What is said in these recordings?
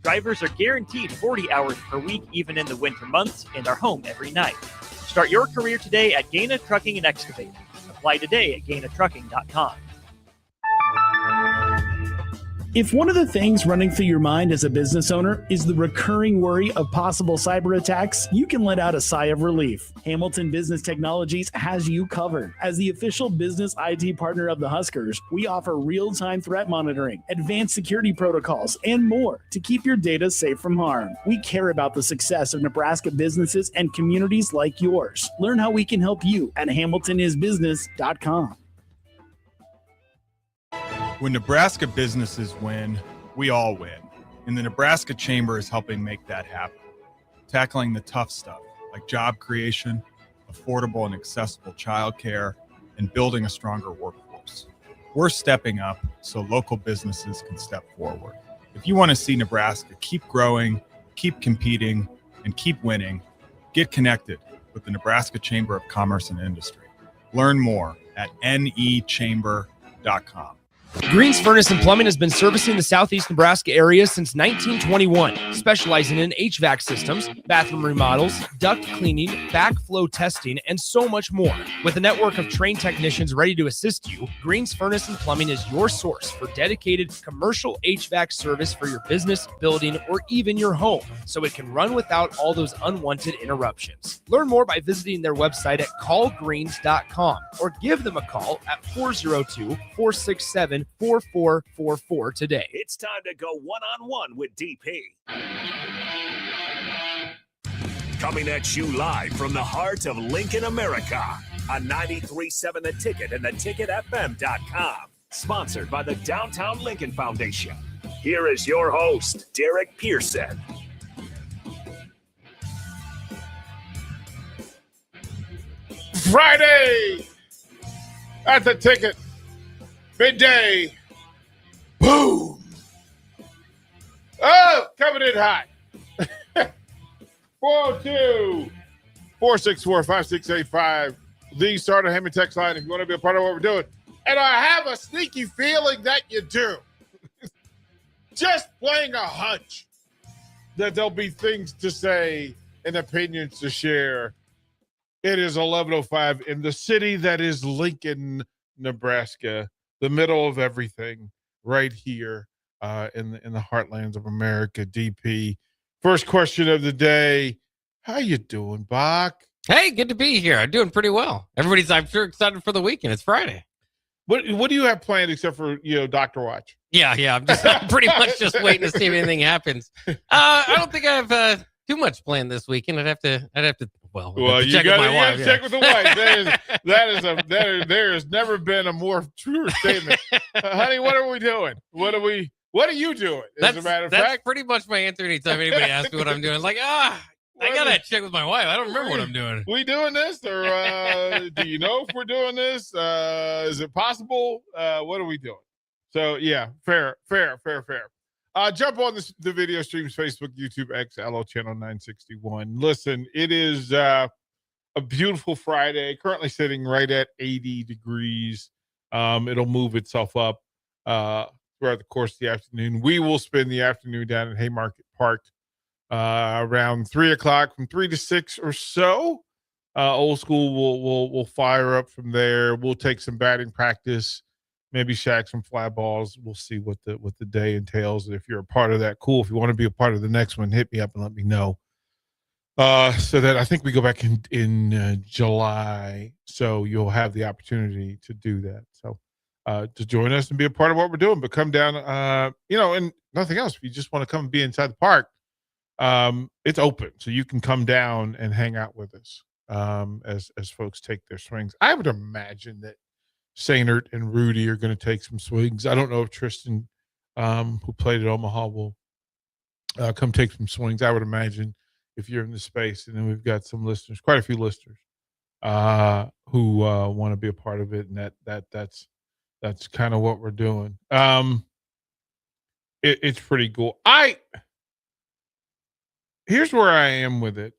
Drivers are guaranteed 40 hours per week, even in the winter months, and are home every night. Start your career today at Gaina Trucking and Excavating. Apply today at GainaTrucking.com. If one of the things running through your mind as a business owner is the recurring worry of possible cyber attacks, you can let out a sigh of relief. Hamilton Business Technologies has you covered. As the official business IT partner of the Huskers, we offer real-time threat monitoring, advanced security protocols, and more to keep your data safe from harm. We care about the success of Nebraska businesses and communities like yours. Learn how we can help you at HamiltonIsBusiness.com. When Nebraska businesses win, we all win. And the Nebraska Chamber is helping make that happen. Tackling the tough stuff like job creation, affordable and accessible childcare, and building a stronger workforce. We're stepping up so local businesses can step forward. If you want to see Nebraska keep growing, keep competing, and keep winning, get connected with the Nebraska Chamber of Commerce and Industry. Learn more at nechamber.com. Green's Furnace and Plumbing has been servicing the southeast Nebraska area since 1921, specializing in HVAC systems, bathroom remodels, duct cleaning, backflow testing, and so much more. With a network of trained technicians ready to assist you, Green's Furnace and Plumbing is your source for dedicated commercial HVAC service for your business, building, or even your home, so it can run without all those unwanted interruptions. Learn more by visiting their website at callgreens.com or give them a call at 402-467-4444 today. It's time to go one-on-one with DP. Coming at you live from the heart of Lincoln, America on 93.7 The Ticket and theticketfm.com. Sponsored by the Downtown Lincoln Foundation. Here is your host, Derek Pearson. Friday at the Ticket. Midday. Boom. Oh, coming in hot. 402-464-5685. The Starter Hammond text line if you want to be a part of what we're doing. And I have a sneaky feeling that you do. Just playing a hunch that there'll be things to say and opinions to share. It is 11:05 in the city that is Lincoln, Nebraska. The middle of everything right here in the heartlands of America. DP, first question of the day. How you doing, Bach? Hey, good to be here. I'm doing pretty well. Everybody's, I'm sure, excited for the weekend. It's Friday. What do you have planned except for, Dr. Watch? Yeah. I'm pretty much just waiting to see if anything happens. I don't think I have too much planned this weekend. I'd have to you check with my wife. Check with the wife. There has never been a more true statement. Honey, what are we doing? What are you doing? As a matter of fact, that's pretty much my answer anytime anybody asks me what I'm doing. Like, I gotta check with my wife. I don't remember what I'm doing. We doing this, or do you know if we're doing this? Is it possible? What are we doing? So yeah, fair. Jump on the video streams, Facebook, YouTube, X, LO channel 961. Listen, it is a beautiful Friday, currently sitting right at 80 degrees. It'll move itself up throughout the course of the afternoon. We will spend the afternoon down at Haymarket Park around 3 o'clock, from 3 to 6 or so. Old School will fire up from there. We'll take some batting practice. Maybe shack some fly balls. We'll see what the day entails. If you're a part of that, cool. If you want to be a part of the next one, hit me up and let me know. So that I think we go back in July. So you'll have the opportunity to do that. So to join us and be a part of what we're doing, but come down, and nothing else. If you just want to come and be inside the park, it's open. So you can come down and hang out with us as folks take their swings. I would imagine that Sainert and Rudy are going to take some swings. I don't know if Tristan, who played at Omaha, will come take some swings. I would imagine if you're in the space. And then we've got some listeners, quite a few listeners, who want to be a part of it. And that's kind of what we're doing. It's pretty cool. Here's where I am with it.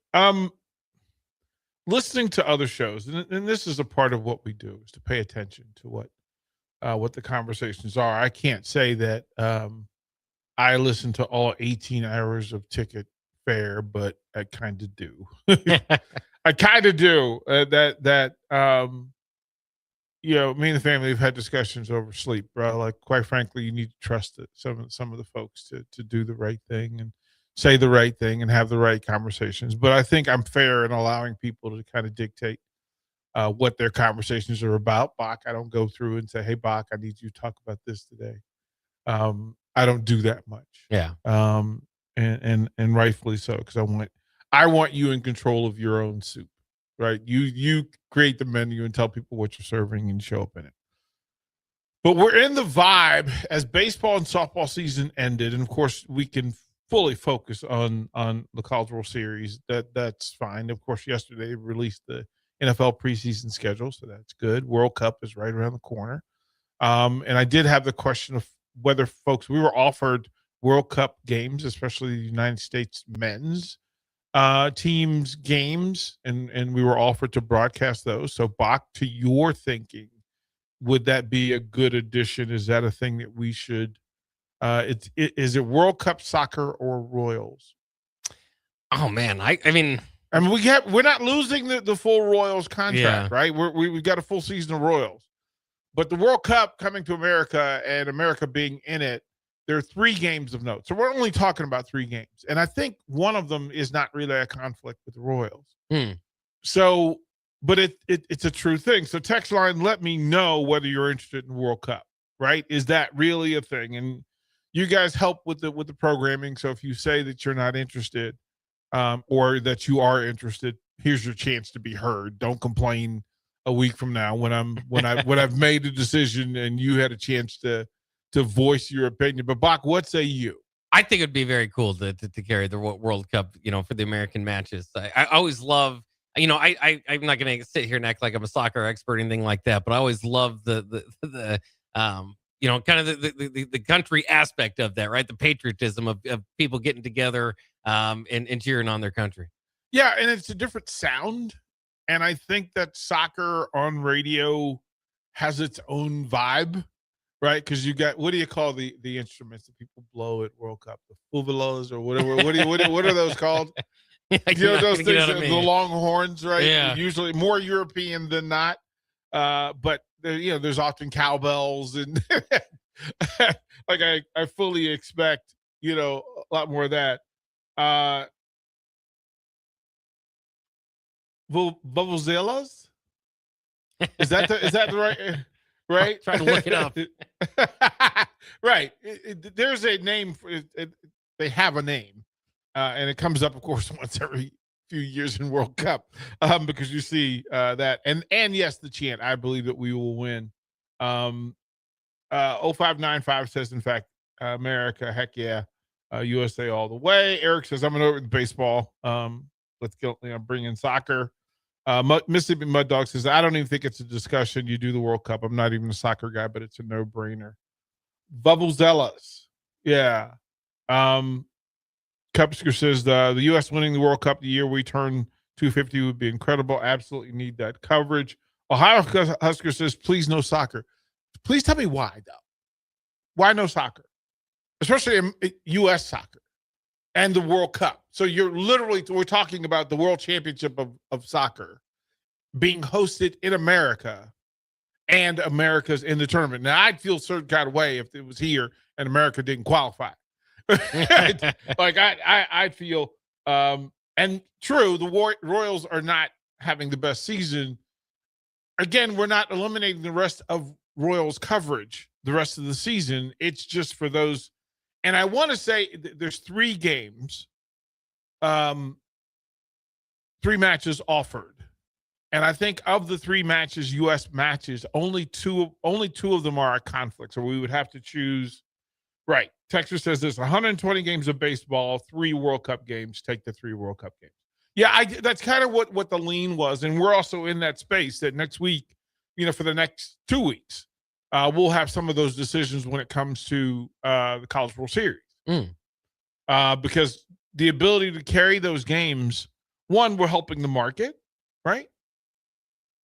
Listening to other shows, and this is a part of what we do, is to pay attention to what the conversations are. I can't say that I listen to all 18 hours of Ticket Fair, but I kind of do. I kind of do. Me and the family have had discussions over sleep, bro. Like, quite frankly, you need to trust some of the folks to do the right thing and say the right thing and have the right conversations. But I think I'm fair in allowing people to kind of dictate what their conversations are about. Bach, I don't go through and say, "Hey, Bach, I need you to talk about this today." I don't do that much. Yeah. And rightfully so, because I want you in control of your own soup, right? You create the menu and tell people what you're serving and show up in it. But we're in the vibe as baseball and softball season ended, and of course we can fully focus on the College World Series. That's fine. Of course, yesterday released the NFL preseason schedule, so that's good. World Cup is right around the corner. And I did have the question of whether folks, we were offered World Cup games, especially the United States men's teams games, and we were offered to broadcast those. So, Bach, to your thinking, would that be a good addition? Is that a thing that we should? Is it World Cup soccer or Royals? Oh man, I mean, we're not losing the full Royals contract, Yeah. right? We've got a full season of Royals. But the World Cup coming to America and America being in it, there are 3 games of note. So we're only talking about 3 games. And I think one of them is not really a conflict with the Royals. So, but it's a true thing. So text line, let me know whether you're interested in the World Cup, right? Is that really a thing? And you guys help with the programming. So if you say that you're not interested or that you are interested, here's your chance to be heard. Don't complain a week from now when I've made a decision and you had a chance to voice your opinion. But Bach, what say you? I think it'd be very cool to carry the World Cup, for the American matches. I always love, I'm not going to sit here and act like I'm a soccer expert or anything like that, but I always love the kind of the country aspect of that, right? The patriotism of people getting together and cheering on their country. Yeah, and it's a different sound. And I think that soccer on radio has its own vibe, right? Because you got, what do you call the instruments that people blow at World Cup? The fuvalos or whatever. What are those called? Those things, the long horns, right? Yeah. Usually more European than not. But there's often cowbells and like I fully expect, a lot more of that. Vuvuzelas? Is that the right? Try to look it up. Right. There's a name for it. They have a name, and it comes up, of course, once every few years in World Cup, because you see that, and yes, the chant. I believe that we will win. 0595 says, in fact, America, heck yeah, USA all the way. Eric says, I'm over with baseball. Let's bring in soccer. Mississippi Mud Dog says, I don't even think it's a discussion. You do the World Cup. I'm not even a soccer guy, but it's a no-brainer. Vuvuzelas. Yeah. Cupsker says, the U.S. winning the World Cup the year we turn 250 would be incredible. Absolutely need that coverage. Ohio Husker says, please no soccer. Please tell me why, though. Why no soccer? Especially in U.S. soccer and the World Cup. So we're talking about the World Championship of soccer being hosted in America, and America's in the tournament. Now, I'd feel a certain kind of way if it was here and America didn't qualify. Like I'd feel, and true, the Royals are not having the best season. Again, we're not eliminating the rest of Royals coverage the rest of the season. It's just for those. And I want to say there's 3 games, 3 matches offered. And I think of the 3 matches, U.S. matches, only two of them are a conflict. So we would have to choose. Right. Texas says there's 120 games of baseball, 3 World Cup games. Take the 3 World Cup games. Yeah, that's kind of what the lean was. And we're also in that space that next week, for the next 2 weeks, we'll have some of those decisions when it comes to the College World Series. Because the ability to carry those games, one, we're helping the market, right?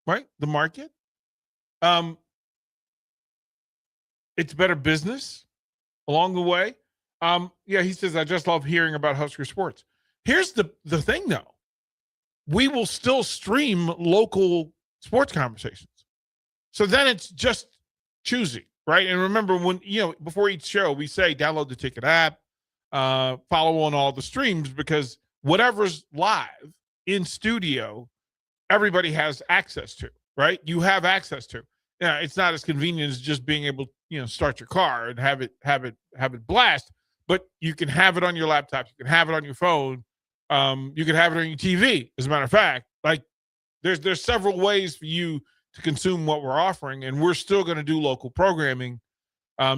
Right? The market. It's better business along the way. Yeah, he says, I just love hearing about Husker sports. Here's the thing, though. We will still stream local sports conversations. So then it's just choosing, right? And remember, when before each show, we say download the Ticket app, follow on all the streams, because whatever's live in studio, everybody has access to, right? You have access to. Yeah, it's not as convenient as just being able to, start your car and have it blast, but you can have it on your laptop, you can have it on your phone, you can have it on your TV. As a matter of fact, like there's several ways for you to consume what we're offering, and we're still going to do local programming.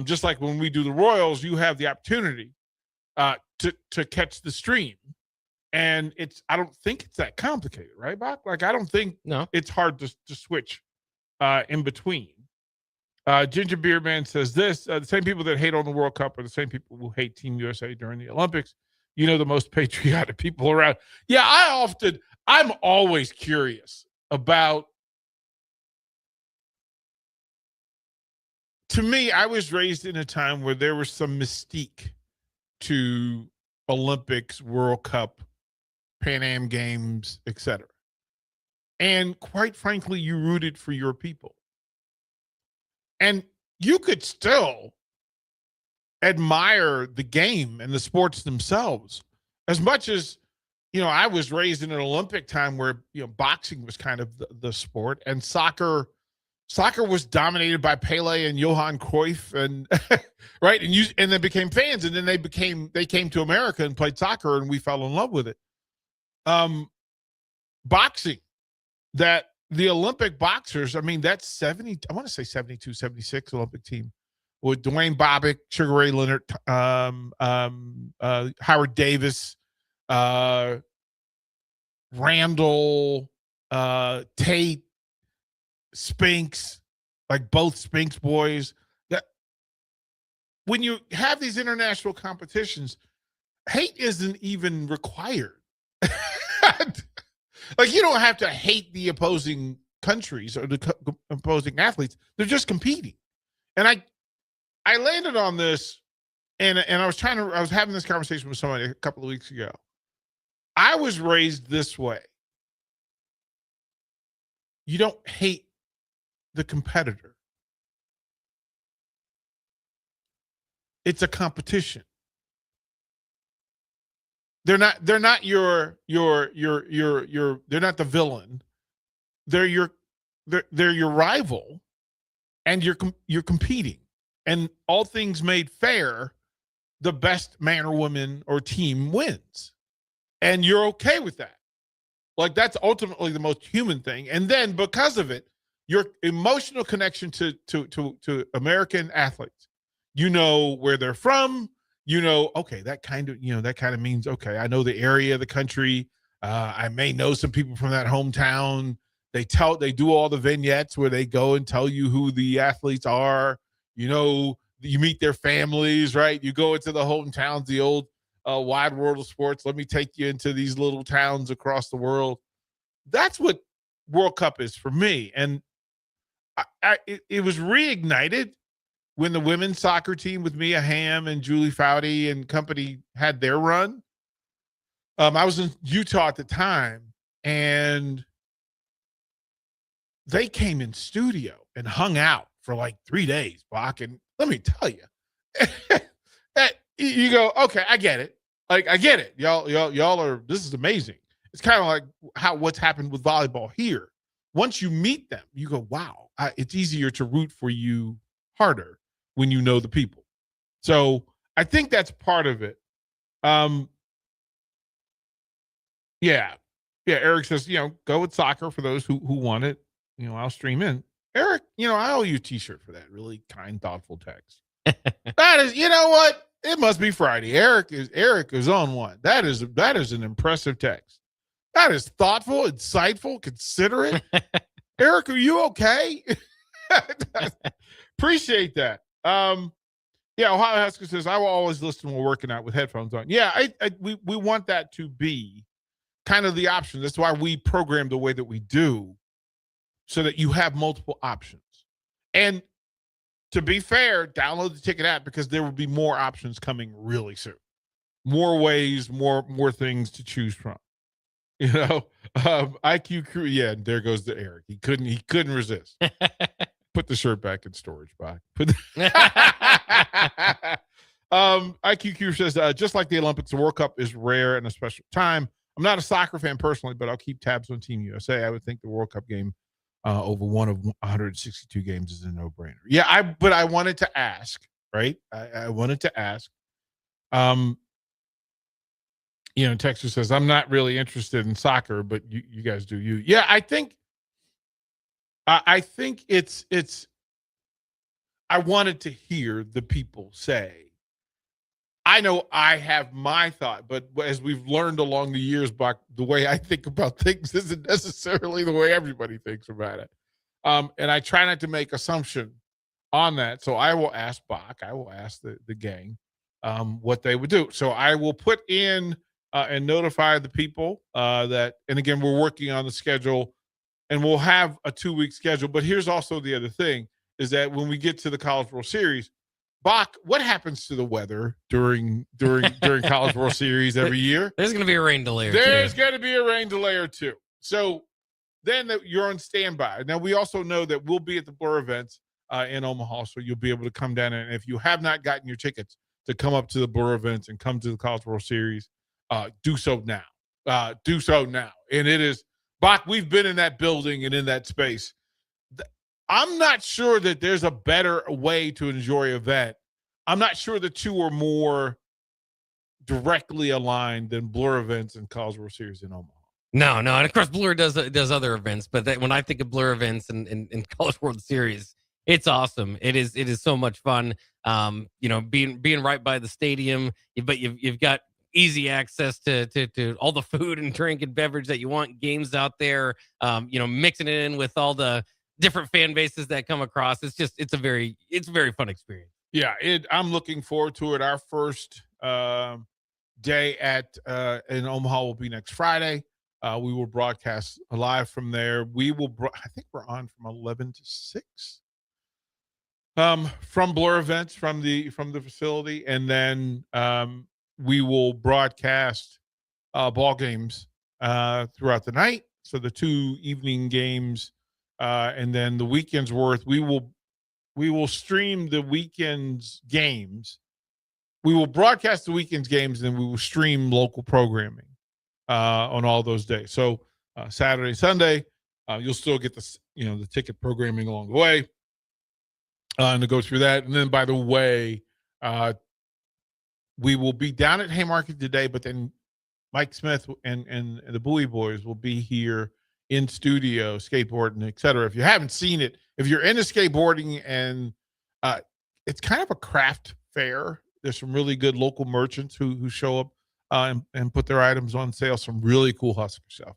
Just like when we do the Royals, you have the opportunity to catch the stream. And I don't think it's that complicated, right, Bach? Like, I don't think it's hard to switch in between. Ginger Beer Man says this, the same people that hate on the World Cup are the same people who hate Team USA during the Olympics. The most patriotic people around. Yeah, I'm always curious about, to me, I was raised in a time where there was some mystique to Olympics, World Cup, Pan Am Games, etc. And quite frankly, you rooted for your people. And you could still admire the game and the sports themselves as much as, I was raised in an Olympic time where, boxing was kind of the sport, and soccer was dominated by Pele and Johan Cruyff, and right. And they became fans, and then they came to America and played soccer, and we fell in love with it. Boxing, that the Olympic boxers, I mean, that's 70, I want to say 72, 76 Olympic team with Dwayne Bobbitt, Sugar Ray Leonard, Howard Davis, Randall, Tate, Spinks, like both Spinks boys. That when you have these international competitions, hate isn't even required. Like, you don't have to hate the opposing countries or the opposing athletes. They're just competing. And I landed on this, and I was having this conversation with somebody a couple of weeks ago. I was raised this way. You don't hate the competitor. It's a competition. They're not your they're not the villain. They're your rival, and you're competing. And all things made fair, the best man or woman or team wins. And you're okay with that. Like, that's ultimately the most human thing. And then because of it, your emotional connection to American athletes, where they're from, okay, that kind of means, okay, I know the area of the country. I may know some people from that hometown. They do all the vignettes where they go and tell you who the athletes are. You meet their families, right? You go into the hometowns, the old wide world of sports. Let me take you into these little towns across the world. That's what World Cup is for me. And it was reignited when the women's soccer team with Mia Hamm and Julie Foudy and company had their run. I was in Utah at the time, and they came in studio and hung out for like 3 days, Bach. And let me tell you, that you go, okay, I get it. Like, I get it. Y'all are, this is amazing. It's kind of like what's happened with volleyball here. Once you meet them, you go, wow, it's easier to root for you harder when you know the people. So I think that's part of it. Yeah. Eric says, go with soccer for those who want it. I'll stream in. Eric, I owe you a t-shirt for that really kind, thoughtful text. That is, what? It must be Friday. Eric is on one. That is an impressive text. That is thoughtful, insightful, considerate. Eric, are you okay? Appreciate that. Ohio Husker says, I will always listen while working out with headphones on. Yeah, we want that to be kind of the option. That's why we program the way that we do, so that you have multiple options. And to be fair, download the ticket app because there will be more options coming really soon. More ways, more things to choose from. IQ Crew. Yeah, there goes the Eric. He couldn't resist. Put the shirt back in storage, Bach. IQ Crew says, just like the Olympics, the World Cup is rare and a special time. I'm not a soccer fan personally, but I'll keep tabs on Team USA. I would think the World Cup game over one of 162 games is a no-brainer. Yeah, but I wanted to ask, right? I wanted to ask. Texas says, I'm not really interested in soccer, but you guys do you. Yeah, I think it's I wanted to hear the people say, I know I have my thought, but as we've learned along the years, Bach, the way I think about things isn't necessarily the way everybody thinks about it. And I try not to make assumption on that. So I will ask Bach, I will ask the gang what they would do. So I will put in and notify the people that, and again, we're working on the schedule and we'll have a 2-week schedule. But here's also the other thing is that when we get to the College World Series, Bach, what happens to the weather during College World Series every year? There's going to be a rain delay. There's going to be a rain delay or two. So then you're on standby. Now we also know that we'll be at the Blur events in Omaha, so you'll be able to come down. And if you have not gotten your tickets to come up to the Blur events and come to the College World Series, do so now. Do so now. And it is, Bach, we've been in that building and in that space. I'm not sure that there's a better way to enjoy an event. I'm not sure the two are more directly aligned than Blur events and College World Series in Omaha. No, and of course Blur does other events, but when I think of Blur events and College World Series, it's awesome. It is so much fun. Being right by the stadium, but you've got easy access to all the food and drink and beverage that you want. Games out there, mixing it in with all the different fan bases that come across. It's a very fun experience. Yeah, I'm looking forward to it. Our first day in Omaha will be next Friday. We will broadcast live from there. I think we're on from 11 to 6 from Blur events from the facility, and then we will broadcast ball games throughout the night. So the 2 evening games, and then the weekend's worth. We will stream the weekend's games. We will broadcast the weekend's games, and then we will stream local programming on all those days. So Saturday, Sunday, you'll still get the ticket programming along the way, and to go through that. And then, by the way, we will be down at Haymarket today, but then Mike Smith and the Bowie Boys will be here in studio, skateboarding, et cetera. If you haven't seen it, if you're into skateboarding, and it's kind of a craft fair. There's some really good local merchants who show up and put their items on sale. Some really cool Husker stuff.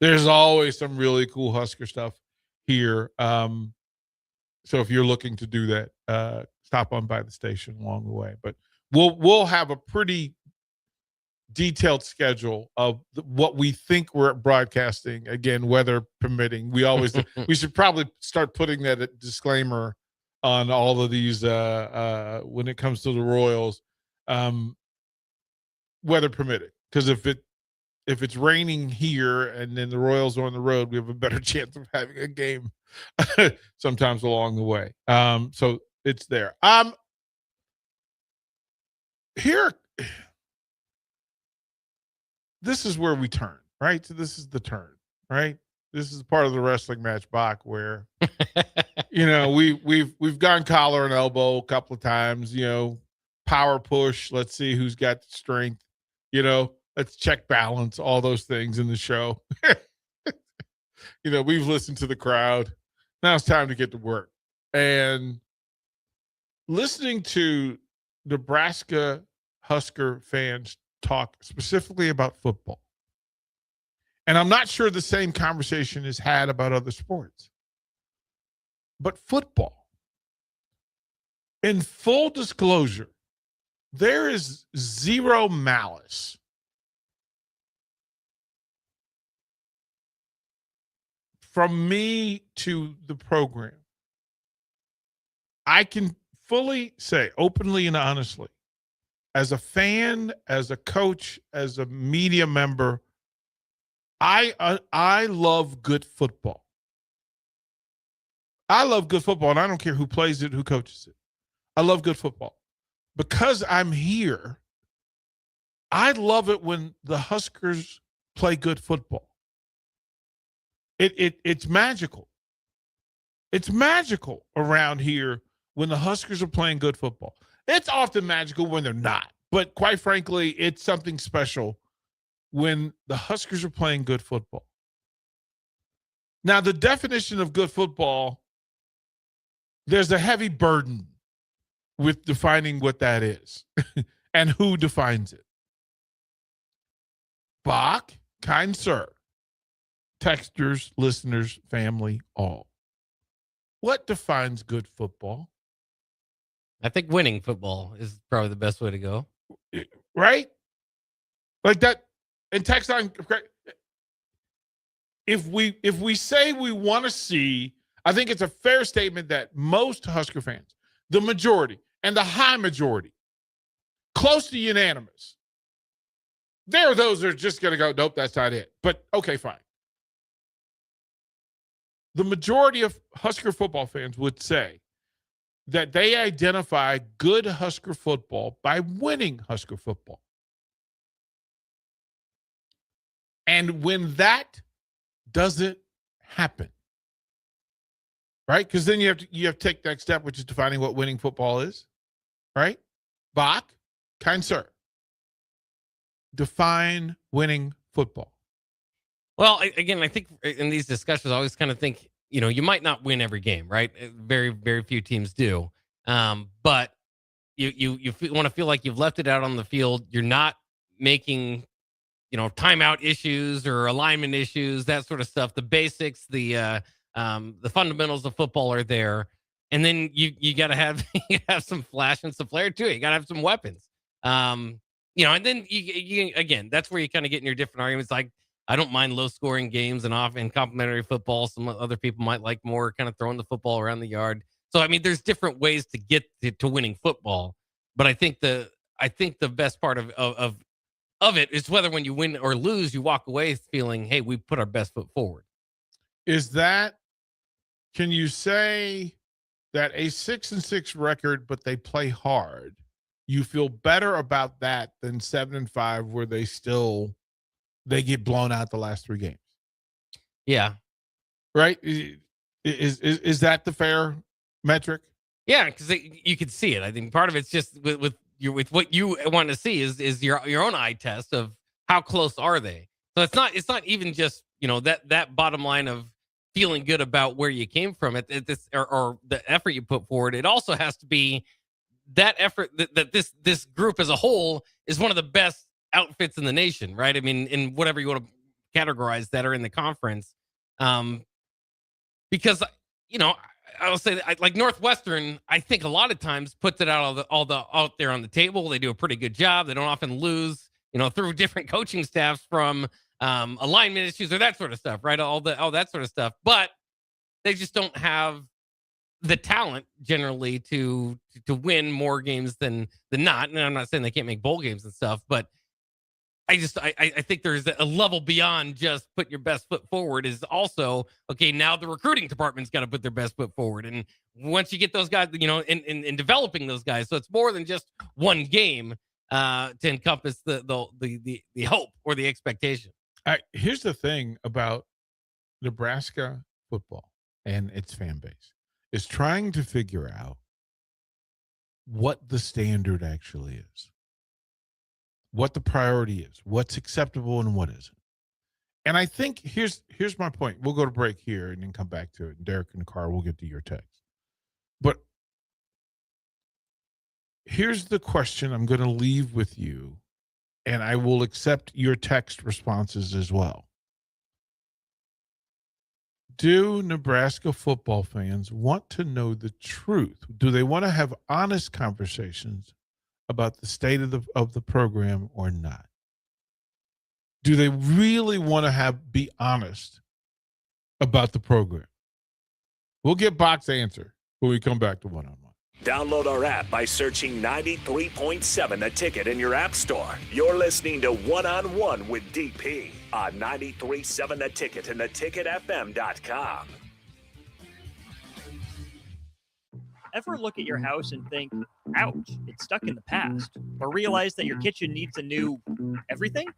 There's always some really cool Husker stuff here. So if you're looking to do that, stop on by the station along the way. But we'll have a pretty detailed schedule of what we think we're broadcasting. Again, weather permitting. We should probably start putting that disclaimer on all of these when it comes to the Royals, weather permitting. Because if it's raining here and then the Royals are on the road, we have a better chance of having a game sometimes along the way. So it's there. Here, this is where we turn, right? So this is the turn, right? This is part of the wrestling match, Bach, where we've gone collar and elbow a couple of times, power push. Let's see who's got the strength, let's check balance, all those things in the show. We've listened to the crowd. Now it's time to get to work. And listening to Nebraska Husker fans talk specifically about football. And I'm not sure the same conversation is had about other sports. But football, in full disclosure, there is zero malice from me to the program I can fully say openly and honestly, as a fan, as a coach, as a media member, I love good football. I love good football, and I don't care who plays it, who coaches it. I love good football. Because I'm here, I love it when the Huskers play good football. It's magical. It's magical around here when the Huskers are playing good football. It's often magical when they're not. But quite frankly, it's something special when the Huskers are playing good football. Now, the definition of good football, there's a heavy burden with defining what that is and who defines it. Bach, kind sir, texters, listeners, family, all. What defines good football? I think winning football is probably the best way to go. Right? Like that. And text on. If we say we want to see, I think it's a fair statement that most Husker fans, the majority and the high majority, close to unanimous, there are those that are just going to go, nope, that's not it. But okay, fine. The majority of Husker football fans would say that they identify good Husker football by winning Husker football. And when that doesn't happen, right? Because then you have to take the next step, which is defining what winning football is, right? Bach, kind sir, define winning football. Well, again, I think in these discussions, I always kind of think, you might not win every game, right? Very, very few teams do. But you want to feel like you've left it out on the field. You're not making, timeout issues or alignment issues, that sort of stuff. The basics, the fundamentals of football are there. And then you got to have some flash and some flair to it. You got to have some weapons. And then you again, that's where you kind of get in your different arguments. Like, I don't mind low scoring games and complementary football. Some other people might like more kind of throwing the football around the yard. So, I mean, there's different ways to get to winning football. But I think the best part of it is whether when you win or lose, you walk away feeling, hey, we put our best foot forward. Can you say that a 6-6 record, but they play hard, you feel better about that than 7-5, where they get blown out the last 3 games? Yeah. Right? Is that the fair metric? Yeah, because you can see it. I think part of it's just with what you want to see is your own eye test of how close are they. So it's not even just that bottom line of feeling good about where you came from at this or the effort you put forward. It also has to be that effort that this group as a whole is one of the best outfits in the nation, right? I mean, in whatever you want to categorize that are in the conference, because I will say that like Northwestern, I think a lot of times puts it out out there on the table. They do a pretty good job. They don't often lose, through different coaching staffs from alignment issues or that sort of stuff, right? All that sort of stuff, but they just don't have the talent generally to win more games than not. And I'm not saying they can't make bowl games and stuff, but I think there's a level beyond just put your best foot forward. Is also, okay, now the recruiting department's got to put their best foot forward. And once you get those guys, in developing those guys, so it's more than just one game to encompass the hope or the expectation. Here's the thing about Nebraska football and its fan base is trying to figure out what the standard actually is, what the priority is, what's acceptable and what isn't. And I think here's my point. We'll go to break here and then come back to it. And Derek and Carr, we'll get to your text. But here's the question I'm going to leave with you, and I will accept your text responses as well. Do Nebraska football fans want to know the truth? Do they want to have honest conversations about the state of the program or not? Do they really want to be honest about the program? We'll get Bach's answer when we come back to one-on-one. Download our app by searching 93.7 The Ticket in your app store. You're listening to One-on-One with DP on 93.7 The Ticket and theticketfm.com. Ever look at your house and think, ouch, it's stuck in the past? Or realize that your kitchen needs a new everything?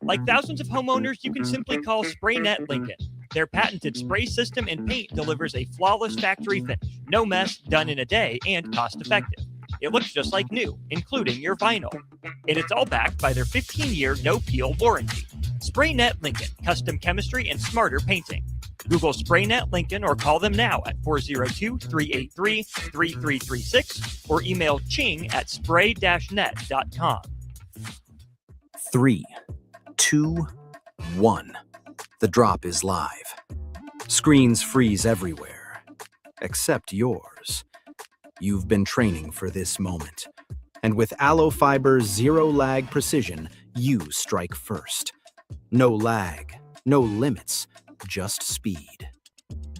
Like thousands of homeowners, you can simply call SprayNet Lincoln. Their patented spray system and paint delivers a flawless factory finish. No mess, done in a day, and cost-effective. It looks just like new, including your vinyl. And it's all backed by their 15-year no-peel warranty. SprayNet Lincoln, custom chemistry and smarter painting. Google SprayNet Lincoln or call them now at 402-383-3336 or email ching@spray-net.com. 3, 2, 1. The drop is live. Screens freeze everywhere, except yours. You've been training for this moment. And with Aloe Fiber's zero-lag precision, you strike first. No lag, no limits, just speed.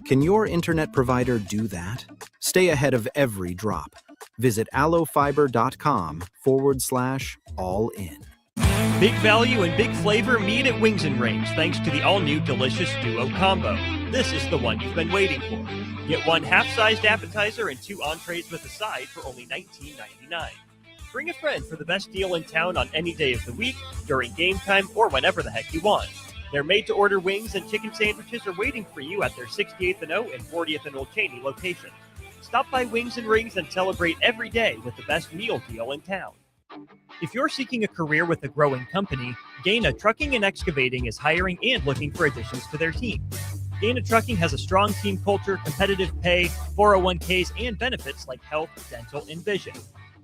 Can your internet provider do that? Stay ahead of every drop. Visit aloefiber.com/all-in. Big value and big flavor meet at Wings and Rings thanks to the all-new delicious Duo Combo. This is the one you've been waiting for. Get one half-sized appetizer and 2 entrees with a side for only $19.99. Bring a friend for the best deal in town on any day of the week, during game time, or whenever the heck you want. Their made-to-order wings and chicken sandwiches are waiting for you at their 68th and O and 40th and Old Cheney locations. Stop by Wings and Rings and celebrate every day with the best meal deal in town. If you're seeking a career with a growing company, Gaina Trucking and Excavating is hiring and looking for additions to their team. Gaina Trucking has a strong team culture, competitive pay, 401ks, and benefits like health, dental, and vision.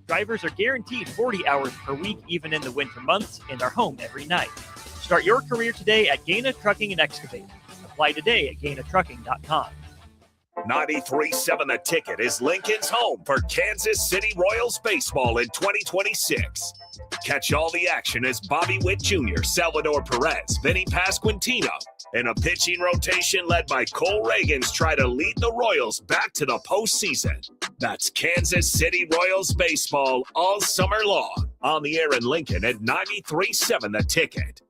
Drivers are guaranteed 40 hours per week, even in the winter months, and are home every night. Start your career today at Gaina Trucking and Excavating. Apply today at gainatrucking.com. 93.7 The Ticket is Lincoln's home for Kansas City Royals baseball in 2026. Catch all the action as Bobby Witt Jr., Salvador Perez, Vinny Pasquantino, and a pitching rotation led by Cole Reagans try to lead the Royals back to the postseason. That's Kansas City Royals baseball all summer long. On the air in Lincoln at 93.7 The Ticket.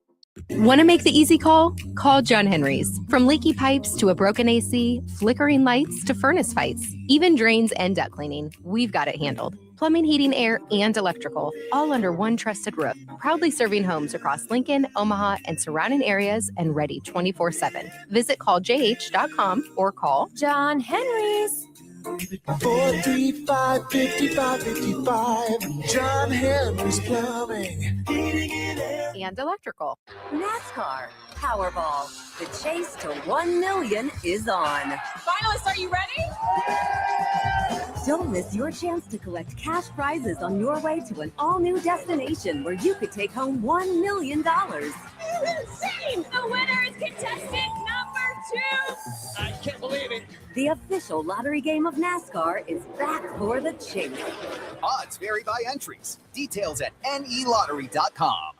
Want to make the easy call? Call John Henry's. From leaky pipes to a broken AC, flickering lights to furnace fights, even drains and duct cleaning, we've got it handled. Plumbing, heating, air, and electrical, all under one trusted roof. Proudly serving homes across Lincoln, Omaha, and surrounding areas and ready 24/7. Visit calljh.com or call John Henry's. 435-5555. John Henry's Plumbing, Heating and Air, and Electrical. NASCAR Powerball. The chase to 1 million is on. Finalists, are you ready? Don't miss your chance to collect cash prizes on your way to an all-new destination where you could take home $1 million. Insane! The winner is contestant number 2. I can't believe it. The official lottery game of NASCAR is back for the chase. Odds vary by entries. Details at nelottery.com.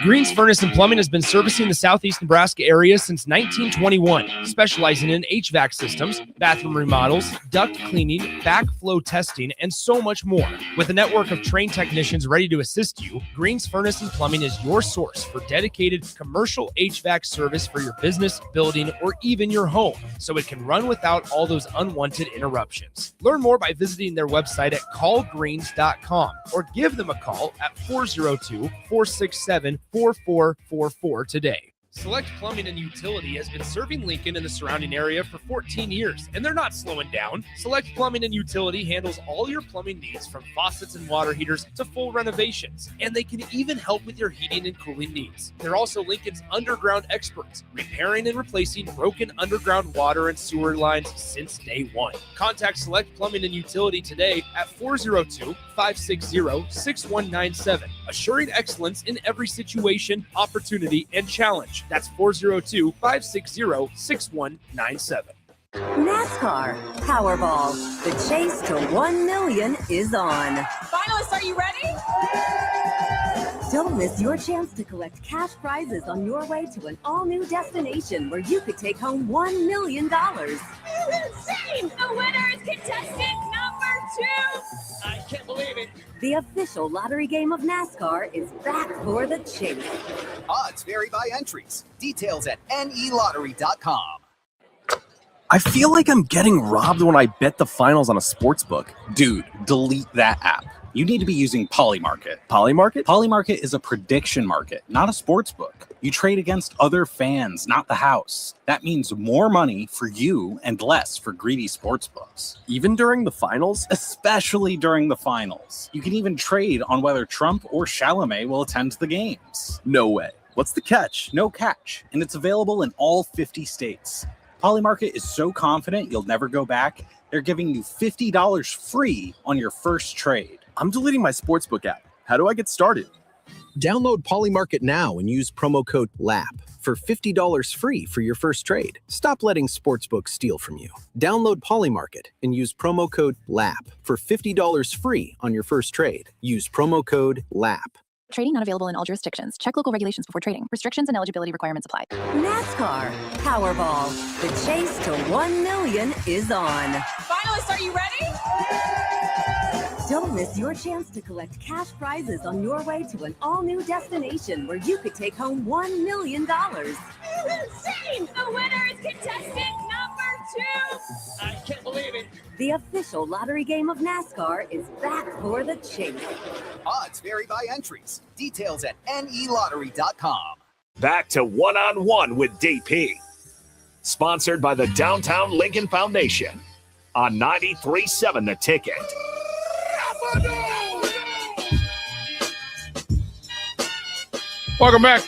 Green's Furnace and Plumbing has been servicing the southeast Nebraska area since 1921, specializing in HVAC systems, bathroom remodels, duct cleaning, backflow testing, and so much more. With a network of trained technicians ready to assist you, Green's Furnace and Plumbing is your source for dedicated commercial HVAC service for your business, building, or even your home, so it can run without all those unwanted interruptions. Learn more by visiting their website at callgreens.com or give them a call at 402-467-4444 today. Select Plumbing and Utility has been serving Lincoln and the surrounding area for 14 years, and they're not slowing down. Select Plumbing and Utility handles all your plumbing needs from faucets and water heaters to full renovations, and they can even help with your heating and cooling needs. They're also Lincoln's underground experts, repairing and replacing broken underground water and sewer lines since day one. Contact Select Plumbing and Utility today at 402-560-6197, assuring excellence in every situation, opportunity, and challenge. That's 402-560-6197. NASCAR Powerball. The chase to 1 million is on. Finalists, are you ready? Don't miss your chance to collect cash prizes on your way to an all-new destination where you could take home $1 million. Insane! The winner is contestant number two. I can't believe it. The official lottery game of NASCAR is back for the chase. Odds vary by entries. Details at nelottery.com. I feel like I'm getting robbed when I bet the finals on a sports book. Dude, delete that app. You need to be using Polymarket. Polymarket? Polymarket is a prediction market, not a sports book. You trade against other fans, not the house. That means more money for you and less for greedy sports books. Even during the finals? Especially during the finals. You can even trade on whether Trump or Chalamet will attend the games. No way. What's the catch? No catch, and it's available in all 50 states. Polymarket is so confident you'll never go back, they're giving you $50 free on your first trade. I'm deleting my sportsbook app. How do I get started? Download Polymarket now and use promo code LAP for $50 free for your first trade. Stop letting sportsbooks steal from you. Download Polymarket and use promo code LAP for $50 free on your first trade. Use promo code LAP. Trading not available in all jurisdictions. Check local regulations before trading. Restrictions and eligibility requirements apply. NASCAR Powerball. The chase to 1 million is on. Finalists, are you ready? Don't miss your chance to collect cash prizes on your way to an all-new destination where you could take home $1 million. Insane! The winner is contestant number 2. I can't believe it. The official lottery game of NASCAR is back for the chase. Odds vary by entries. Details at nelottery.com. Back to One-on-One with DP. Sponsored by the Downtown Lincoln Foundation on 93.7 The Ticket. Welcome back.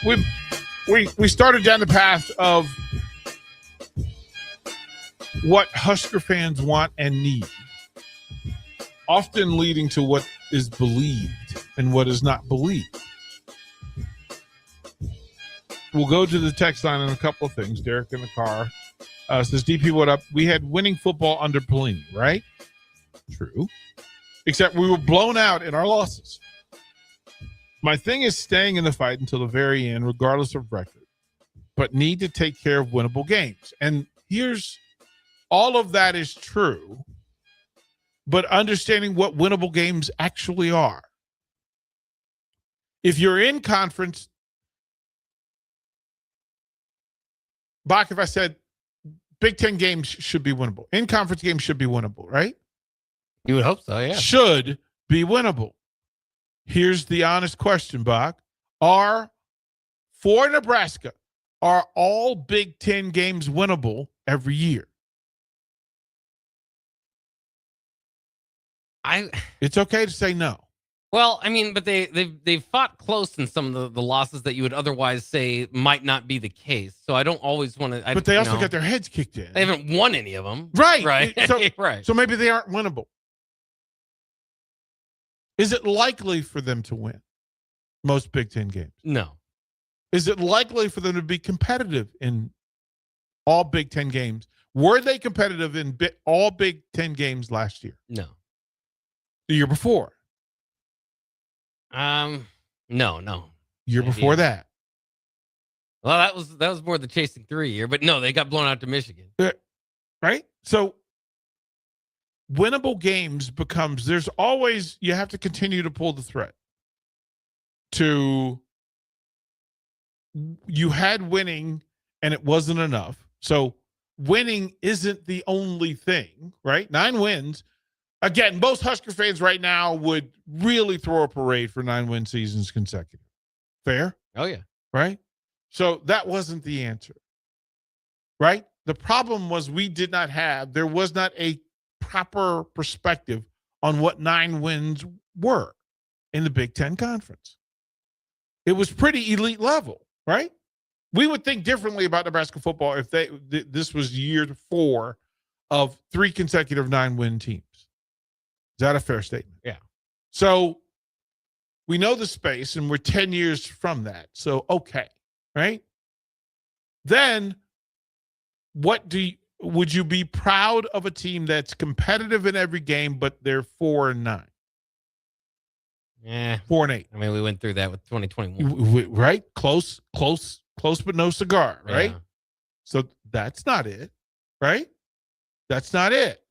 We started down the path of what Husker fans want and need, often leading to what is believed and what is not believed. We'll go to the text line on a couple of things. Derek in the car says, DP, what up? We had winning football under Pelini, right? True. Except we were blown out in our losses. My thing is staying in the fight until the very end, regardless of record, but need to take care of winnable games. And here's all of that is true, but understanding what winnable games actually are. If you're in conference, Bach, if I said Big Ten games should be winnable, in conference games should be winnable, right? You would hope so, yeah. Should be winnable. Here's the honest question, Bach. For Nebraska, are all Big Ten games winnable every year? It's okay to say no. Well, I mean, but they've fought close in some of the losses that you would otherwise say might not be the case. So I don't always want to. But they also got their heads kicked in. They haven't won any of them. Right. Right. So, right. So maybe they aren't winnable. Is it likely for them to win most Big Ten games? No. Is it likely for them to be competitive in all Big Ten games? Were they competitive in all Big Ten games last year? No. The year before? No. Year before that? Well, that was more the chasing 3 year, but no, they got blown out to Michigan. Right? So winnable games becomes, there's always, you have to continue to pull the thread to, you had winning and it wasn't enough. So winning isn't the only thing, right? 9 wins. Again, most Husker fans right now would really throw a parade for 9-win seasons consecutive. Fair? Oh, yeah. Right? So that wasn't the answer. Right? The problem was there was not a proper perspective on what 9 wins were in the Big Ten Conference. It was pretty elite level, right? We would think differently about Nebraska football if this was year 4 of 3 consecutive 9-win teams. Is that a fair statement? Yeah. So we know the space and we're 10 years from that. So, okay. Right. Then would you be proud of a team that's competitive in every game, but they're 4-9? Yeah. 4-8. I mean, we went through that with 2021. Right. Close, but no cigar. Right. Yeah. So that's not it. Right. That's not it.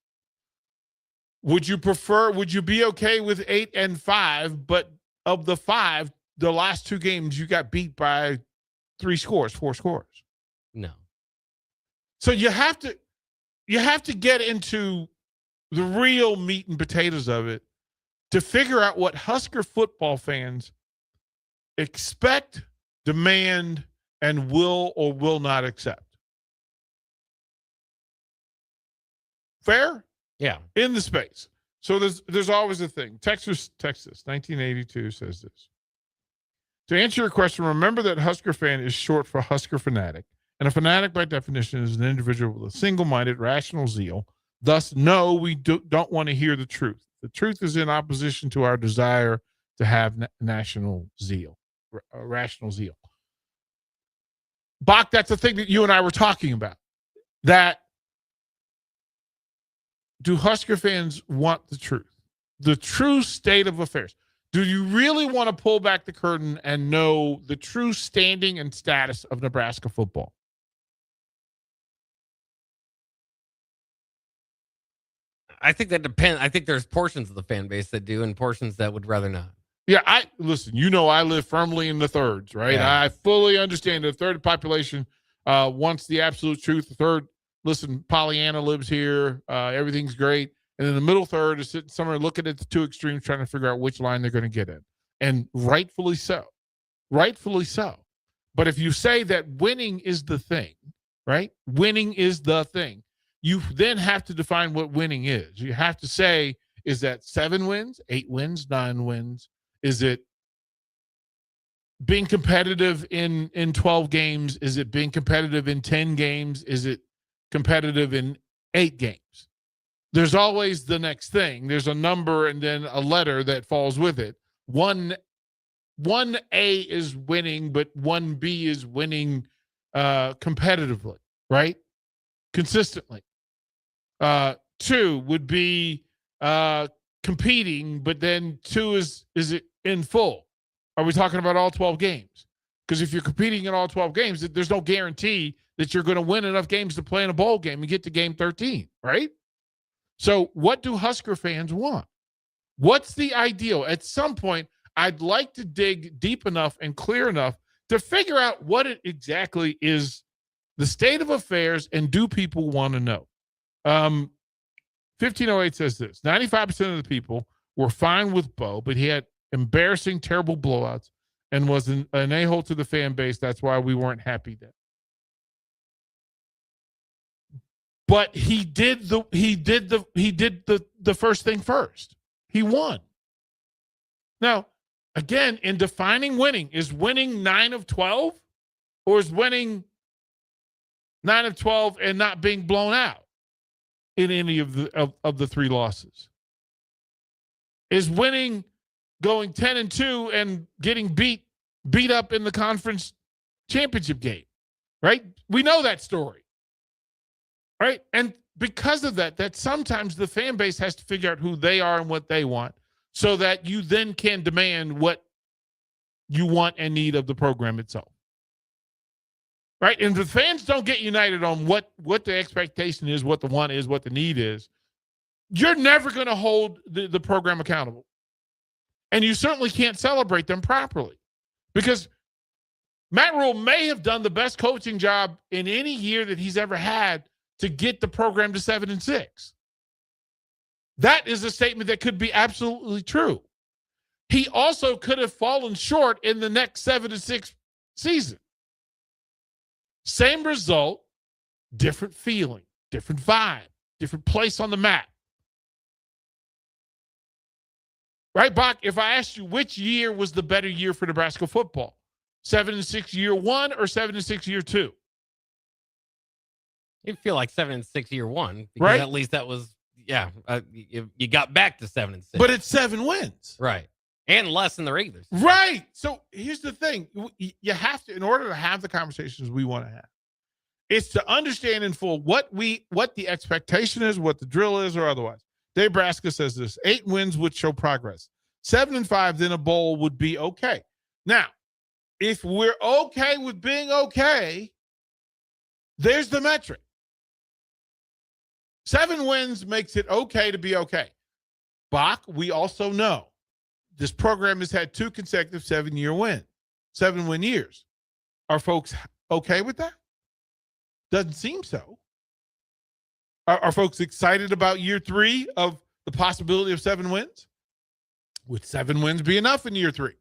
Would you be okay with 8-5, but of the 5, the last 2 games you got beat by 4 scores? No. So you have to get into the real meat and potatoes of it to figure out what Husker football fans expect, demand, and will or will not accept. Fair? Yeah. In the space. So there's always a thing. Texas 1982 says this. To answer your question, remember that Husker fan is short for Husker fanatic. And a fanatic, by definition, is an individual with a single-minded, rational zeal. Thus, no, we don't want to hear the truth. The truth is in opposition to our desire to have national zeal, rational zeal. Bach, that's the thing that you and I were talking about. That do Husker fans want the truth? The true state of affairs. Do you really want to pull back the curtain and know the true standing and status of Nebraska football? I think that depends. I think there's portions of the fan base that do and portions that would rather not. Yeah, listen, I live firmly in the thirds, right? Yeah. I fully understand the third population wants the absolute truth. The third, listen, Pollyanna lives here. Everything's great. And then the middle third is sitting somewhere looking at the two extremes, trying to figure out which line they're going to get in. And rightfully so. Rightfully so. But if you say that winning is the thing, right? Winning is the thing. You then have to define what winning is. You have to say, is that 7 wins, 8 wins, 9 wins? Is it being competitive in 12 games? Is it being competitive in 10 games? Is it competitive in 8 games? There's always the next thing. There's a number and then a letter that falls with it. 1A is winning, but 1B is winning competitively, right? Consistently. 2 would be competing, but then 2 is it in full? Are we talking about all 12 games? Because if you're competing in all 12 games, there's no guarantee that you're going to win enough games to play in a bowl game and get to game 13, right? So what do Husker fans want? What's the ideal? At some point, I'd like to dig deep enough and clear enough to figure out what it exactly is, the state of affairs, and do people want to know? 1508 says this: 95% of the people were fine with Bo, but he had embarrassing, terrible blowouts and was an a-hole to the fan base. That's why we weren't happy then. But he did the first thing first. He won. Now, again, in defining winning, is winning 9 of 12, or is winning 9 of 12 and not being blown out in any of the 3 losses? Is winning going 10-2 and getting beat up in the conference championship game, right? We know that story. Right. And because of that sometimes the fan base has to figure out who they are and what they want, so that you then can demand what you want and need of the program itself. Right. And the fans don't get united on what the expectation is, what the want is, what the need is, you're never going to hold the program accountable. And you certainly can't celebrate them properly, because Matt Rule may have done the best coaching job in any year that he's ever had to get the program to 7-6. That is a statement that could be absolutely true. He also could have fallen short in the next 7-6 season. Same result, different feeling, different vibe, different place on the map. Right, Bach? If I asked you which year was the better year for Nebraska football, 7-6 year 1 or 7-6 year 2? You feel like 7-6 year 1, because right? At least that was, you got back to 7-6. But it's 7 wins. Right. And less in the regular season. Right. So here's the thing. You have to, in order to have the conversations we want to have, it's to understand in full what the expectation is, what the drill is, or otherwise. Dave Braska says this: 8 wins would show progress. 7-5, then a bowl would be okay. Now, if we're okay with being okay, there's the metric. 7 wins makes it okay to be okay. Bach, we also know this program has had 2 consecutive 7-win years. Are folks okay with that? Doesn't seem so. Are folks excited about year 3 of the possibility of 7 wins? Would 7 wins be enough in year 3?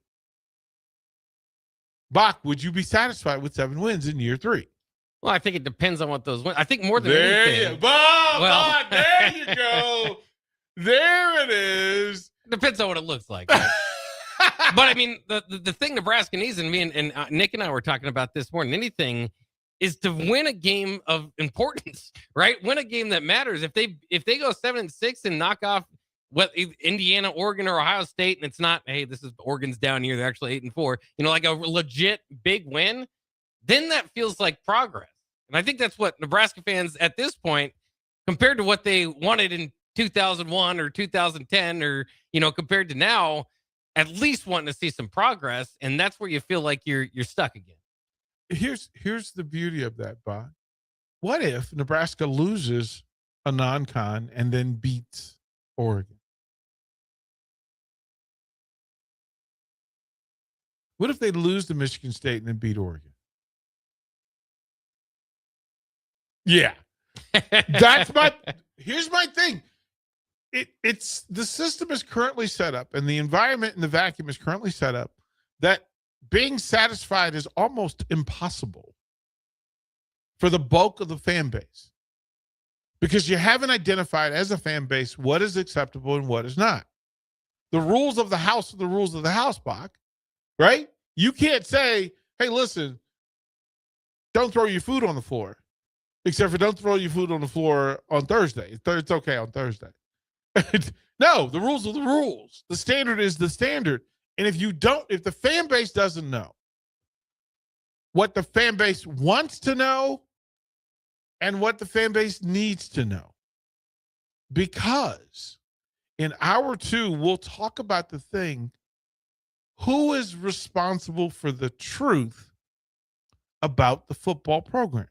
Bach, would you be satisfied with 7 wins in year 3? Well, I think it depends on what those wins. I think more than there anything. Bob, there you go. There it is. Depends on what it looks like. Right? But I mean, the thing Nebraska needs, and me and Nick and I were talking about this more than anything, is to win a game of importance, right? Win a game that matters. If they go 7-6 and knock off what Indiana, Oregon, or Ohio State, and it's not, hey, this is Oregon's down here, they're actually 8-4, like a legit big win, then that feels like progress. And I think that's what Nebraska fans at this point, compared to what they wanted in 2001 or 2010, or compared to now, at least wanting to see some progress, and that's where you feel like you're stuck again. Here's the beauty of that, Bob. What if Nebraska loses a non-con and then beats Oregon? What if they lose to Michigan State and then beat Oregon? Yeah. Here's my thing. It's the system is currently set up, and the environment and the vacuum is currently set up that being satisfied is almost impossible for the bulk of the fan base, because you haven't identified as a fan base what is acceptable and what is not. The rules of the house are the rules of the house, Bach, right? You can't say, hey, listen, don't throw your food on the floor, except for don't throw your food on the floor on Thursday. It's okay on Thursday. No, the rules are the rules. The standard is the standard. And if the fan base doesn't know what the fan base wants to know and what the fan base needs to know, because in hour 2, we'll talk about the thing, who is responsible for the truth about the football program?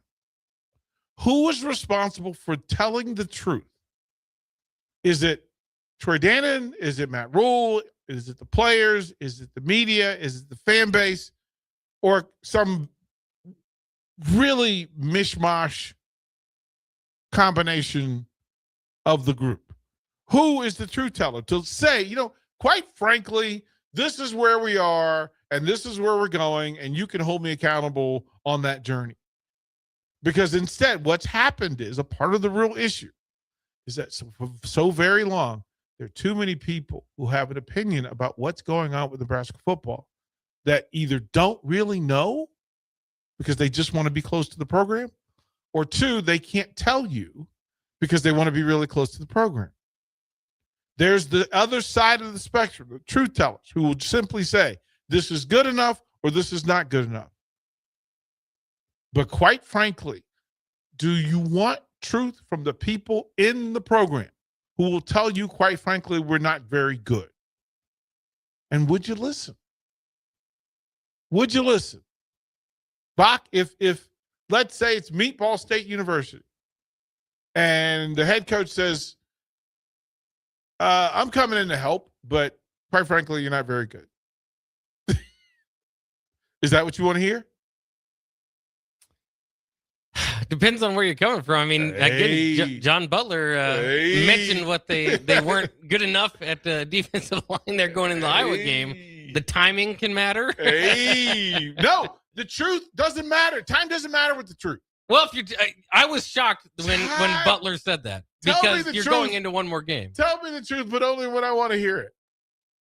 Who is responsible for telling the truth? Is it Troy Dannon? Is it Matt Rule? Is it the players? Is it the media? Is it the fan base? Or some really mishmash combination of the group? Who is the truth teller to say, quite frankly, this is where we are and this is where we're going, and you can hold me accountable on that journey? Because instead, what's happened is, a part of the real issue is that so very long, there are too many people who have an opinion about what's going on with Nebraska football that either don't really know because they just want to be close to the program, or 2, they can't tell you because they want to be really close to the program. There's the other side of the spectrum, the truth tellers, who will simply say, this is good enough or this is not good enough. But quite frankly, do you want truth from the people in the program who will tell you, quite frankly, we're not very good? And would you listen? Would you listen? Bach, if let's say it's Meatball State University and the head coach says, I'm coming in to help, but quite frankly, you're not very good. Is that what you want to hear? Depends on where you're coming from. I mean, again, John Butler mentioned what they weren't good enough at the defensive line. They're going in the Iowa game. The timing can matter. No, the truth doesn't matter. Time doesn't matter with the truth. Well, I was shocked when Butler said that, because you're going into one more game. Tell me the truth, but only when I want to hear it.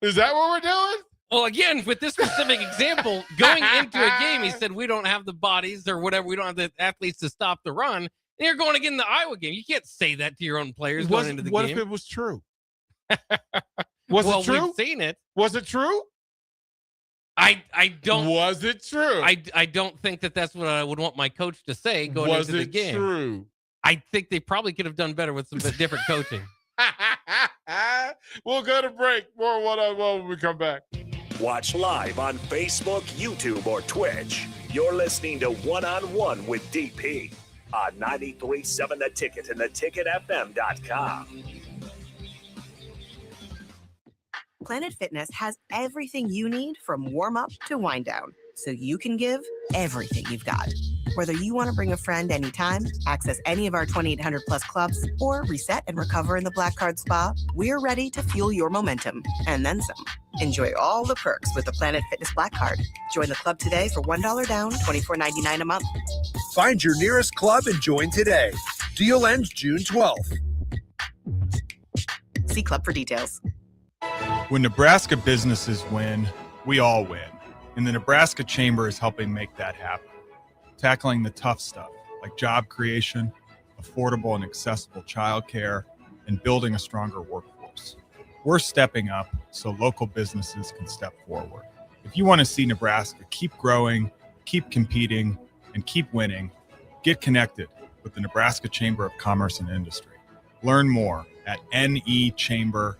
Is that what we're doing? Well, again, with this specific example, going into a game, he said, we don't have the bodies or whatever. We don't have the athletes to stop the run. And you're going again in the Iowa game. You can't say that to your own players going into the game. What if it was true? Was it true? We've seen it. Was it true? I don't. Was it true? I don't think that's what I would want my coach to say going into the game. Was it true? I think they probably could have done better with some different coaching. We'll go to break. More one-on-one when we come back. Watch live on Facebook, YouTube, or Twitch. You're listening to One-on-One with DP on 93.7 The Ticket and theticketfm.com. Planet Fitness has everything you need from warm up to wind down, so you can give everything you've got. Whether you want to bring a friend anytime, access any of our 2,800 plus clubs, or reset and recover in the Black Card Spa, we're ready to fuel your momentum and then some. Enjoy all the perks with the Planet Fitness Black Card. Join the club today for $1 down, $24.99 a month. Find your nearest club and join today. Deal ends June 12th. See club for details. When Nebraska businesses win, we all win. And the Nebraska Chamber is helping make that happen. Tackling the tough stuff like job creation, affordable and accessible childcare, and building a stronger workforce. We're stepping up so local businesses can step forward. If you want to see Nebraska keep growing, keep competing, and keep winning, get connected with the Nebraska Chamber of Commerce and Industry. Learn more at nechamber.com.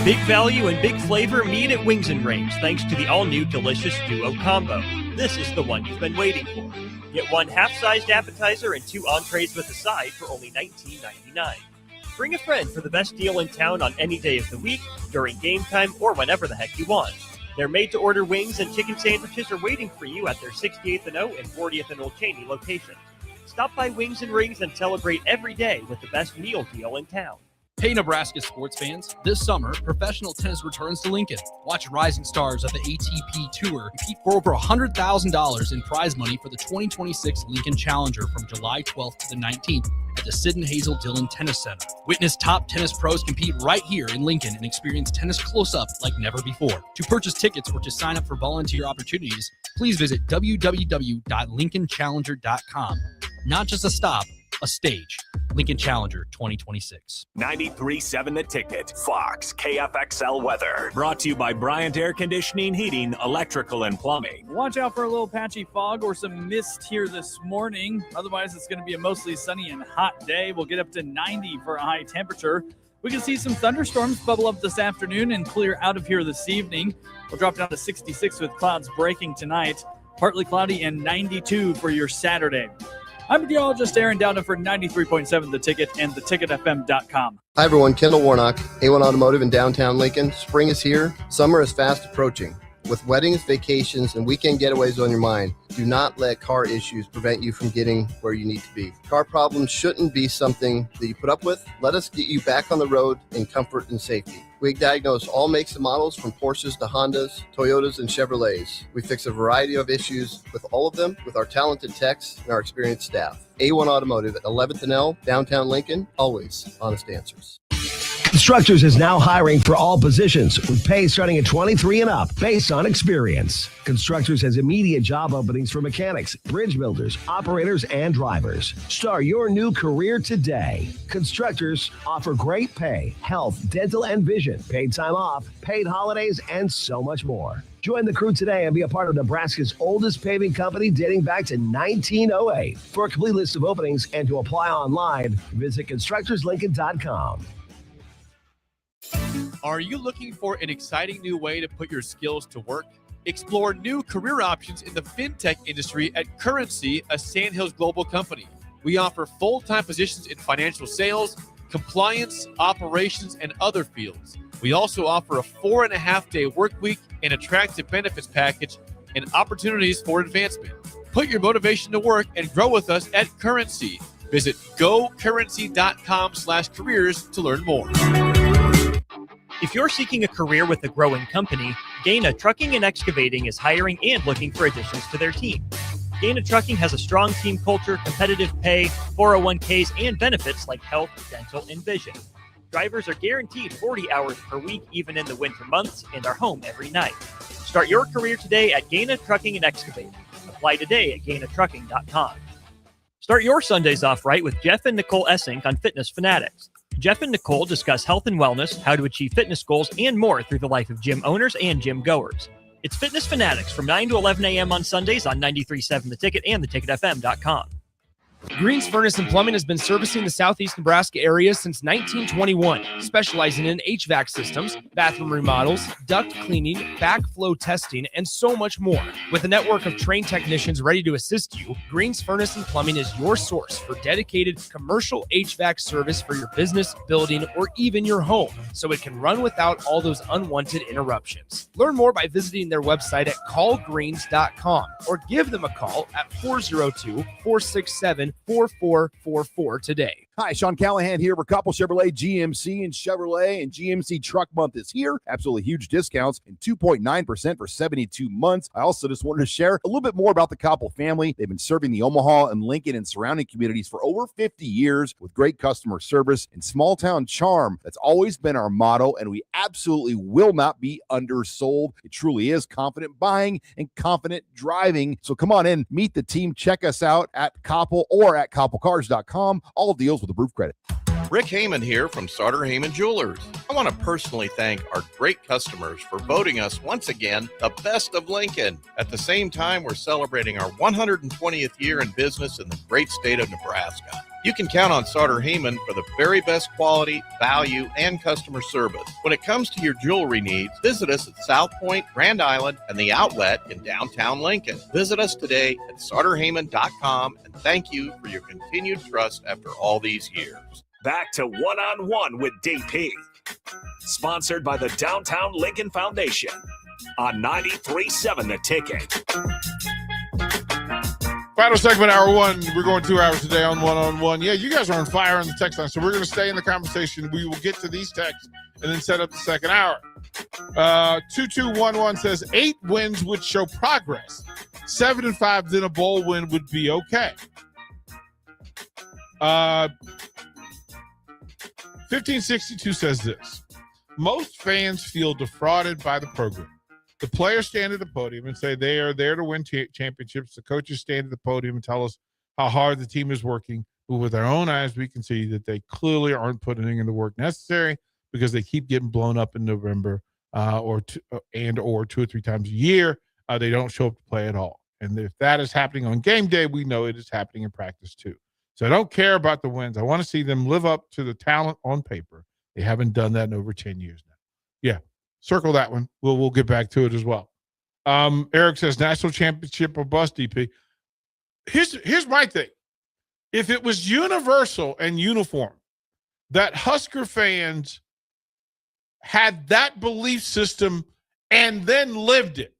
Big value and big flavor meet at Wings and Range thanks to the all-new delicious Duo Combo. This is the one you've been waiting for. Get one half-sized appetizer and 2 entrees with a side for only $19.99. Bring a friend for the best deal in town on any day of the week, during game time, or whenever the heck you want. Their made-to-order wings and chicken sandwiches are waiting for you at their 68th and O and 40th and Old Cheney locations. Stop by Wings and Rings and celebrate every day with the best meal deal in town. Hey, Nebraska sports fans. This summer, professional tennis returns to Lincoln. Watch rising stars of the ATP Tour compete for over $100,000 in prize money for the 2026 Lincoln Challenger from July 12th to the 19th at the Sid and Hazel Dillon Tennis Center. Witness top tennis pros compete right here in Lincoln and experience tennis close-up like never before. To purchase tickets or to sign up for volunteer opportunities, please visit www.lincolnchallenger.com. Not just a stop, a stage. Lincoln Challenger 2026. 93.7 The Ticket. Fox KFXL weather. Brought to you by Bryant Air Conditioning, Heating, Electrical, and Plumbing. Watch out for a little patchy fog or some mist here this morning. Otherwise, it's going to be a mostly sunny and hot day. We'll get up to 90 for a high temperature. We can see some thunderstorms bubble up this afternoon and clear out of here this evening. We'll drop down to 66 with clouds breaking tonight. Partly cloudy and 92 for your Saturday. I'm meteorologist Aaron Dowden for 93.7 The Ticket and theticketfm.com. Hi, everyone. Kendall Warnock, A1 Automotive in downtown Lincoln. Spring is here. Summer is fast approaching. With weddings, vacations, and weekend getaways on your mind, do not let car issues prevent you from getting where you need to be. Car problems shouldn't be something that you put up with. Let us get you back on the road in comfort and safety. We diagnose all makes and models from Porsches to Hondas, Toyotas, and Chevrolets. We fix a variety of issues with all of them with our talented techs and our experienced staff. A1 Automotive at 11th and L, downtown Lincoln, always honest answers. Constructors is now hiring for all positions with pay starting at 23 and up based on experience. Constructors has immediate job openings for mechanics, bridge builders, operators, and drivers. Start your new career today. Constructors offer great pay, health, dental, and vision, paid time off, paid holidays, and so much more. Join the crew today and be a part of Nebraska's oldest paving company dating back to 1908. For a complete list of openings and to apply online, visit constructorslincoln.com. Are you looking for an exciting new way to put your skills to work? Explore new career options in the fintech industry at Currency, a Sandhills global company. We offer full-time positions in financial sales, compliance, operations, and other fields. We also offer a 4.5-day work week, an attractive benefits package, and opportunities for advancement. Put your motivation to work and grow with us at Currency. Visit gocurrency.com/careers to learn more. If you're seeking a career with a growing company, Gaina Trucking and Excavating is hiring and looking for additions to their team. Gaina Trucking has a strong team culture, competitive pay, 401ks, and benefits like health, dental, and vision. Drivers are guaranteed 40 hours per week, even in the winter months, and are home every night. Start your career today at Gaina Trucking and Excavating. Apply today at gainatrucking.com. Start your Sundays off right with Jeff and Nicole Essink on Fitness Fanatics. Jeff and Nicole discuss health and wellness, how to achieve fitness goals, and more through the life of gym owners and gym goers. It's Fitness Fanatics from 9 to 11 a.m. on Sundays on 93.7 The Ticket and theticketfm.com. Green's Furnace and Plumbing has been servicing the southeast Nebraska area since 1921, specializing in HVAC systems, bathroom remodels, duct cleaning, backflow testing, and so much more. With a network of trained technicians ready to assist you, Green's Furnace and Plumbing is your source for dedicated commercial HVAC service for your business, building, or even your home, so it can run without all those unwanted interruptions. Learn more by visiting their website at callgreens.com or give them a call at 402-467-4444 today. Hi, Sean Callahan here for Coppell Chevrolet, GMC, and Chevrolet. And GMC Truck Month is here. Absolutely huge discounts and 2.9% for 72 months. I also just wanted to share a little bit more about the Coppell family. They've been serving the Omaha and Lincoln and surrounding communities for over 50 years with great customer service and small town charm. That's always been our motto, and we absolutely will not be undersold. It truly is confident buying and confident driving. So come on in, meet the team, check us out at Coppell or at CoppellCars.com. All deals with approved credit. Rick Heyman here from Sartor Heyman Jewelers. I want to personally thank our great customers for voting us once again the best of Lincoln. At the same time, we're celebrating our 120th year in business in the great state of Nebraska. You can count on Sartor Heyman for the very best quality, value, and customer service. When it comes to your jewelry needs, visit us at South Point, Grand Island, and the Outlet in downtown Lincoln. Visit us today at SartorHeyman.com, and thank you for your continued trust after all these years. Back to One-on-One with DP. Sponsored by the Downtown Lincoln Foundation on 93.7 The Ticket. Final segment, hour one. We're going 2 hours today on One-on-One. Yeah, you guys are on fire on the text line, so we're going to stay in the conversation. We will get to these texts and then set up the second hour. 2211 says 8 wins would show progress. 7-5, then a bowl win would be okay. 1562 says this. Most fans feel defrauded by the program. The players stand at the podium and say they are there to win championships. The coaches stand at the podium and tell us how hard the team is working. But with our own eyes, we can see that they clearly aren't putting in the work necessary because they keep getting blown up in November or 2 or 3 times a year. They don't show up to play at all. And if that is happening on game day, we know it is happening in practice too. So I don't care about the wins. I want to see them live up to the talent on paper. They haven't done that in over 10 years now. Yeah, circle that one. We'll get back to it as well. Eric says national championship or bust, DP. Here's my thing. If it was universal and uniform that Husker fans had that belief system and then lived it,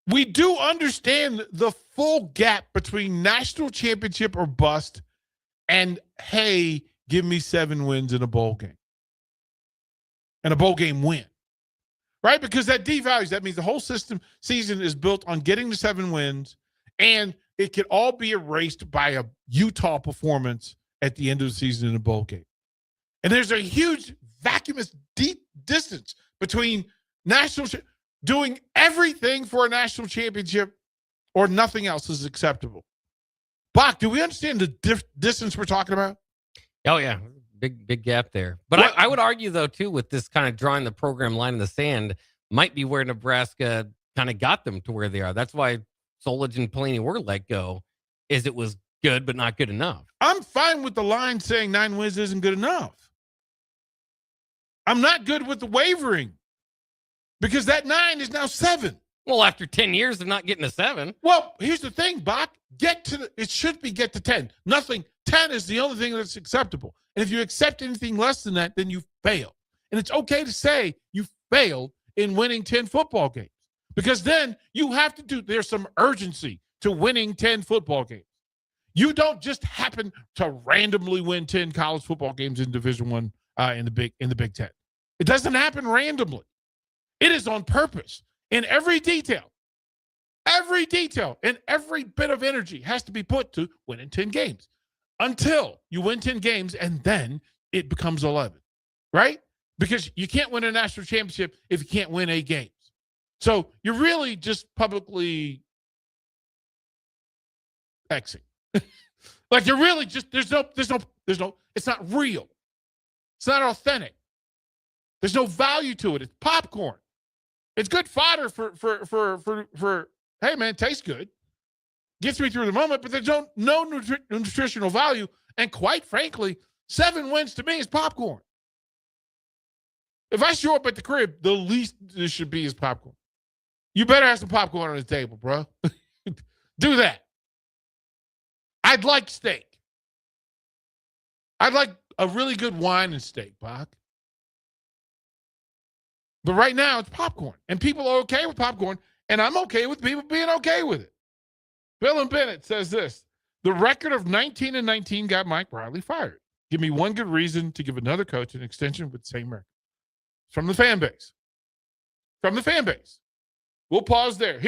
we do understand the full gap between national championship or bust and, hey, give me 7 wins in a bowl game. And a bowl game win. Right? Because that devalues. That means the whole season is built on getting to 7 wins, and it could all be erased by a Utah performance at the end of the season in a bowl game. And there's a huge vacuumous deep distance between doing everything for a national championship or nothing else is acceptable. Bach, do we understand the distance we're talking about? Oh, yeah. Big gap there. But I would argue, though, too, with this kind of drawing the program line in the sand might be where Nebraska kind of got them to where they are. That's why Solich and Pelini were let go, is it was good but not good enough. I'm fine with the line saying 9 wins isn't good enough. I'm not good with the wavering because that 9 is now 7. Well, after 10 years of not getting a 7. Well, here's the thing, Bach. Get to 10. Nothing. 10 is the only thing that's acceptable. And if you accept anything less than that, then you fail. And it's okay to say you failed in winning 10 football games because then you have to there's some urgency to winning 10 football games. You don't just happen to randomly win 10 college football games in Division I in the Big Ten. It doesn't happen randomly. It is on purpose. In every detail and every bit of energy has to be put to winning 10 games until you win 10 games and then it becomes 11, right? Because you can't win a national championship if you can't win 8 games. So you're really just publicly Xing. Like you're really just, there's no, it's not real. It's not authentic. There's no value to it. It's popcorn. It's good fodder for hey man, tastes good. Gets me through the moment, but there's no nutritional value. And quite frankly, 7 wins to me is popcorn. If I show up at the crib, the least this should be is popcorn. You better have some popcorn on the table, bro. Do that. I'd like steak. I'd like a really good wine and steak, Bach. But right now, it's popcorn. And people are okay with popcorn, and I'm okay with people being okay with it. Bill and Bennett says this: the record of 19-19 got Mike Riley fired. Give me one good reason to give another coach an extension with the same record. From the fan base. From the fan base. We'll pause there.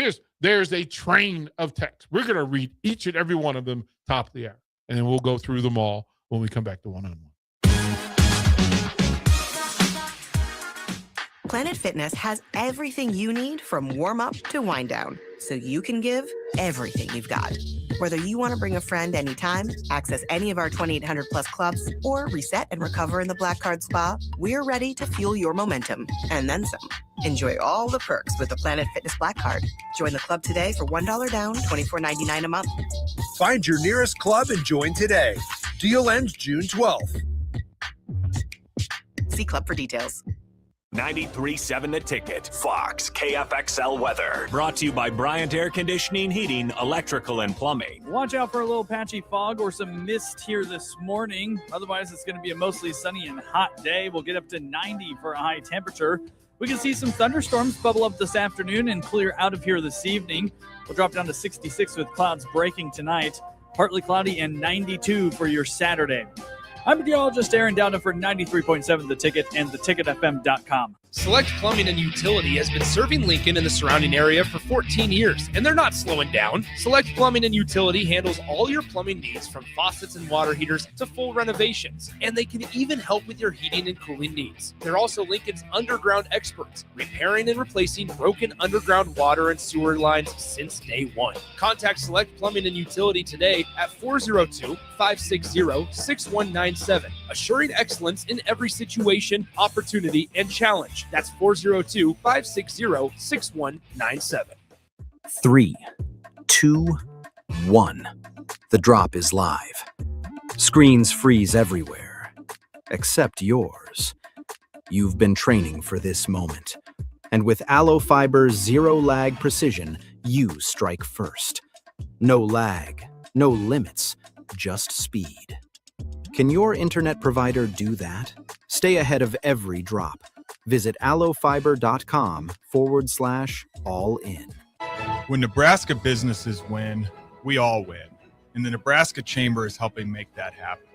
There's a train of texts. We're going to read each and every one of them top of the hour, and then we'll go through them all when we come back to one-on-one. Planet Fitness has everything you need from warm-up to wind-down, so you can give everything you've got. Whether you want to bring a friend anytime, access any of our 2,800-plus clubs, or reset and recover in the Black Card Spa, we're ready to fuel your momentum, and then some. Enjoy all the perks with the Planet Fitness Black Card. Join the club today for $1 down, $24.99 a month. Find your nearest club and join today. Deal ends June 12th. See club for details. 93.7 The Ticket, Fox, KFXL weather. Brought to you by Bryant Air Conditioning, Heating, Electrical, and Plumbing. Watch out for a little patchy fog or some mist here this morning. Otherwise, it's going to be a mostly sunny and hot day. We'll get up to 90 for a high temperature. We can see some thunderstorms bubble up this afternoon and clear out of here this evening. We'll drop down to 66 with clouds breaking tonight. Partly cloudy and 92 for your Saturday. I'm meteorologist Aaron Dowden for 93.7 The Ticket and theticketfm.com. Select Plumbing and Utility has been serving Lincoln and the surrounding area for 14 years, and they're not slowing down. Select Plumbing and Utility handles all your plumbing needs, from faucets and water heaters to full renovations, and they can even help with your heating and cooling needs. They're also Lincoln's underground experts, repairing and replacing broken underground water and sewer lines since day one. Contact Select Plumbing and Utility today at 402-560-6197, assuring excellence in every situation, opportunity, and challenge. That's 402-560-6197. 3, 2, 1. The drop is live. Screens freeze everywhere, except yours. You've been training for this moment. And with Allo Fiber's zero-lag precision, you strike first. No lag, no limits, just speed. Can your internet provider do that? Stay ahead of every drop. Visit allofiber.com/all-in. When Nebraska businesses win, we all win. And the Nebraska Chamber is helping make that happen.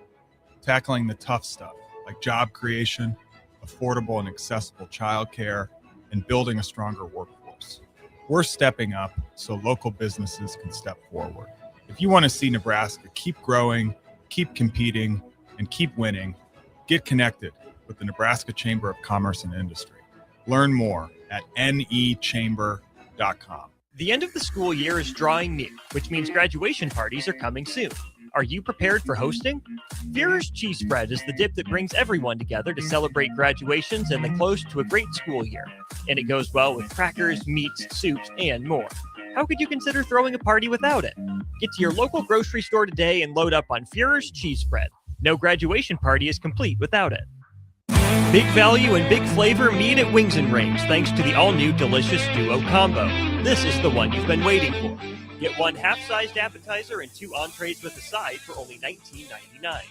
Tackling the tough stuff like job creation, affordable and accessible childcare, and building a stronger workforce. We're stepping up so local businesses can step forward. If you want to see Nebraska keep growing, keep competing, and keep winning, get connected with the Nebraska Chamber of Commerce and Industry. Learn more at nechamber.com. The end of the school year is drawing near, which means graduation parties are coming soon. Are you prepared for hosting? Führer's Cheese Spread is the dip that brings everyone together to celebrate graduations and the close to a great school year. And it goes well with crackers, meats, soups, and more. How could you consider throwing a party without it? Get to your local grocery store today and load up on Führer's Cheese Spread. No graduation party is complete without it. Big value and big flavor meet at Wings and Range thanks to the all-new delicious Duo Combo. This is the one you've been waiting for. Get one half-sized appetizer and 2 entrees with a side for only $19.99.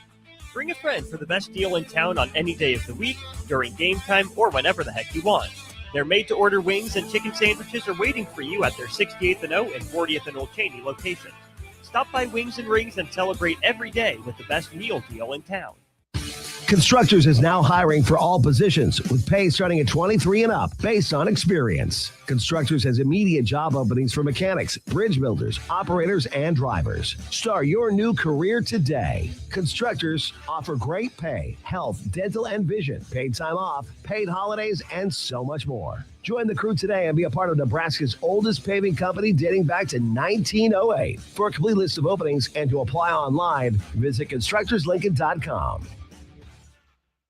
Bring a friend for the best deal in town on any day of the week, during game time, or whenever the heck you want. Their made-to-order wings and chicken sandwiches are waiting for you at their 68th and O and 40th and Old Cheney locations. Stop by Wings and Rings and celebrate every day with the best meal deal in town. Constructors is now hiring for all positions with pay starting at 23 and up based on experience. Constructors has immediate job openings for mechanics, bridge builders, operators, and drivers. Start your new career today. Constructors offer great pay, health, dental, and vision, paid time off, paid holidays, and so much more. Join the crew today and be a part of Nebraska's oldest paving company dating back to 1908. For a complete list of openings and to apply online, visit constructorslincoln.com.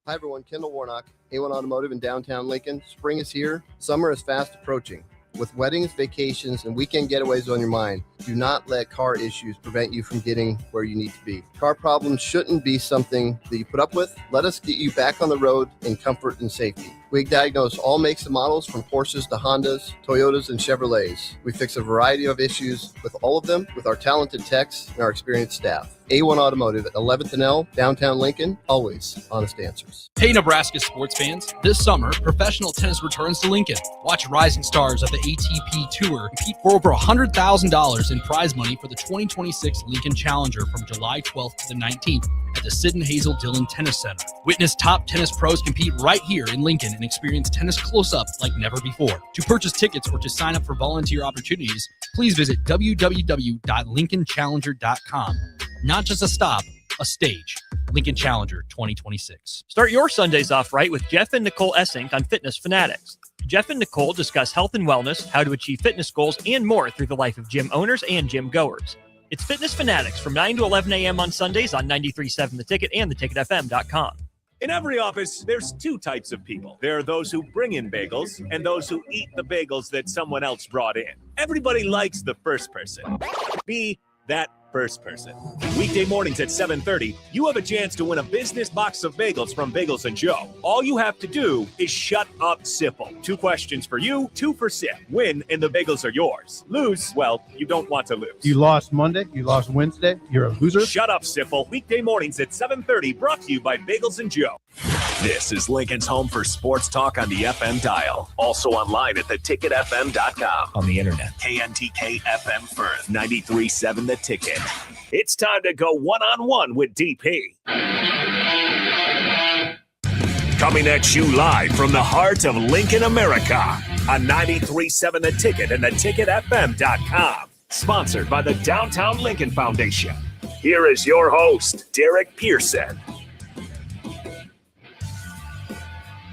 Hi everyone, Kendall Warnock, A1 Automotive in downtown Lincoln. Spring is here. Summer is fast approaching. With weddings, vacations, and weekend getaways on your mind, do not let car issues prevent you from getting where you need to be. Car problems shouldn't be something that you put up with. Let us get you back on the road in comfort and safety. We diagnose all makes and models from Porsches to Hondas, Toyotas, and Chevrolets. We fix a variety of issues with all of them with our talented techs and our experienced staff. A1 Automotive at 11th and L, downtown Lincoln, always honest answers. Hey, Nebraska sports fans. This summer, professional tennis returns to Lincoln. Watch rising stars of the ATP Tour compete for over $100,000 in prize money for the 2026 Lincoln Challenger from July 12th to the 19th at the Sid and Hazel Dillon Tennis Center. Witness top tennis pros compete right here in Lincoln and experience tennis close-up like never before. To purchase tickets or to sign up for volunteer opportunities, please visit www.lincolnchallenger.com. Not just a stop, a stage. Lincoln Challenger 2026. Start your Sundays off right with Jeff and Nicole Essink on Fitness Fanatics. Jeff and Nicole discuss health and wellness, how to achieve fitness goals, and more through the life of gym owners and gym goers. It's Fitness Fanatics from 9 to 11 a.m. on Sundays on 93.7 The Ticket and theticketfm.com. In every office, there's two types of people. There are those who bring in bagels and those who eat the bagels that someone else brought in. Everybody likes the first person. Be that first person. Weekday mornings at 7:30, you have a chance to win a business box of bagels from Bagels & Joe. All you have to do is shut up, Sipple. 2 questions for you, 2 for Sip. Win, and the bagels are yours. Lose, well, you don't want to lose. You lost Monday, you lost Wednesday, you're a loser. Shut up, Sipple. Weekday mornings at 7:30, brought to you by Bagels & Joe. This is Lincoln's home for sports talk on the FM dial. Also online at theticketfm.com. On the internet. KNTK FM Firth, 93.7 The Ticket. It's time to go one-on-one with DP. Coming at you live from the heart of Lincoln, America. On 93.7 The Ticket and theticketfm.com. Sponsored by the Downtown Lincoln Foundation. Here is your host, Derek Pearson.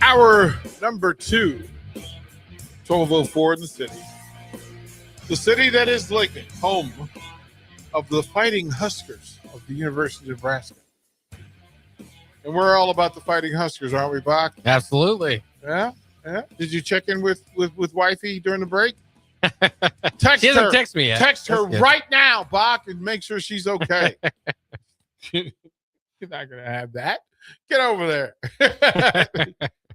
Hour number 2, 12:04 in the city. The city that is Lincoln, home of the Fighting Huskers of the University of Nebraska. And we're all about the Fighting Huskers, aren't we, Bach? Absolutely. Yeah? Did you check in with wifey during the break? Text She hasn't her. texted me yet. Text her That's good. right now, Bach, and make sure she's okay. You're not going to have that. Get over there.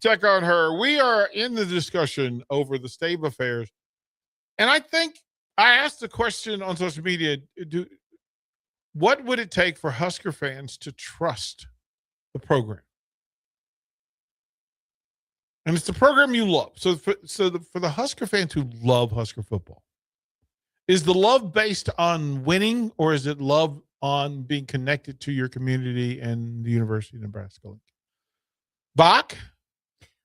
Check on her. We are in the discussion over the state of affairs. And I think I asked the question on social media, what would it take for Husker fans to trust the program? And it's the program you love. So for the Husker fans who love Husker football, is the love based on winning, or is it love on being connected to your community and the University of Nebraska? Bach?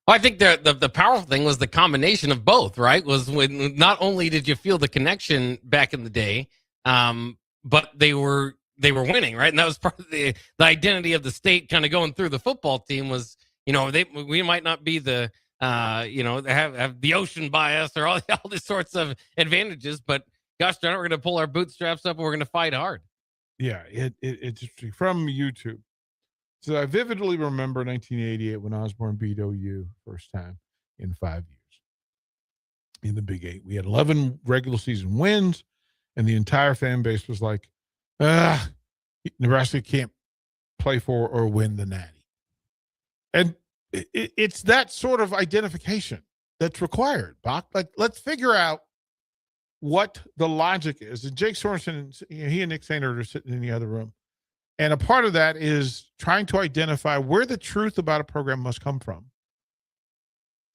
Well, I think the powerful thing was the combination of both, right? Was when not only did you feel the connection back in the day, but they were winning, right? And that was part of the identity of the state kind of going through the football team was, we might not be the, have the ocean bias or all these sorts of advantages, but gosh darn it, we're going to pull our bootstraps up and we're going to fight hard. Yeah, it's from YouTube. So I vividly remember 1988 when Osborne beat OU first time in 5 years in the Big 8. We had 11 regular season wins, and the entire fan base was like, Nebraska can't play for or win the Natty. And it's that sort of identification that's required, Bach. Like, let's figure out what the logic is. And Jake Sorensen, he and Nick Sainert are sitting in the other room. And a part of that is trying to identify where the truth about a program must come from.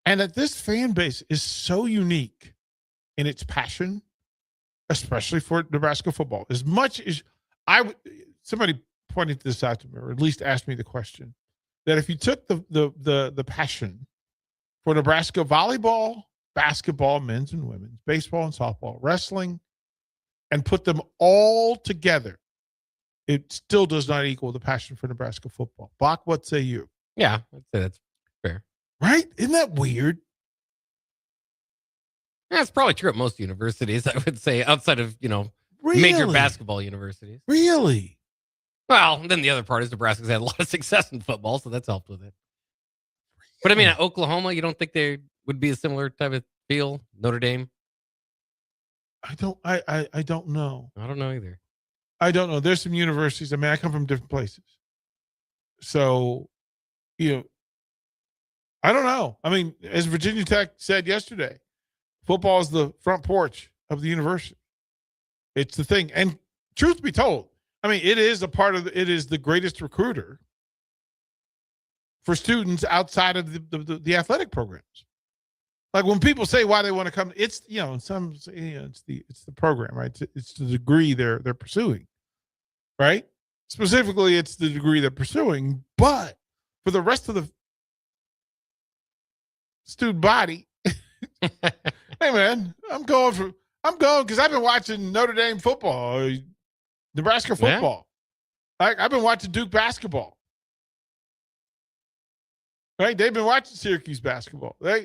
And that this fan base is so unique in its passion, especially for Nebraska football. As much as somebody pointed this out to me, or at least asked me the question, that if you took the passion for Nebraska volleyball, basketball, men's and women's, baseball and softball, wrestling, and put them all together, it still does not equal the passion for Nebraska football. Bach, what say you? Yeah, I'd say that's fair. Right? Isn't that weird? Yeah, it's probably true at most universities, I would say, outside of, Really? major basketball universities. Really? Well, then the other part is Nebraska's had a lot of success in football, so that's helped with it. But I mean, at Oklahoma, you don't think there would be a similar type of feel? Notre Dame? I don't know. I don't know either. I don't know. There's some universities. I mean, I come from different places. So, I don't know. I mean, as Virginia Tech said yesterday, football is the front porch of the university. It's the thing. And truth be told, I mean, it is it is the greatest recruiter for students outside of the athletic programs. Like when people say why they want to come, it's, it's the program, right? It's the degree they're pursuing, right? Specifically, it's the degree they're pursuing. But for the rest of the student body, hey man, I'm going because I've been watching Notre Dame football, Nebraska football. Yeah. I've been watching Duke basketball. Right? They've been watching Syracuse basketball. They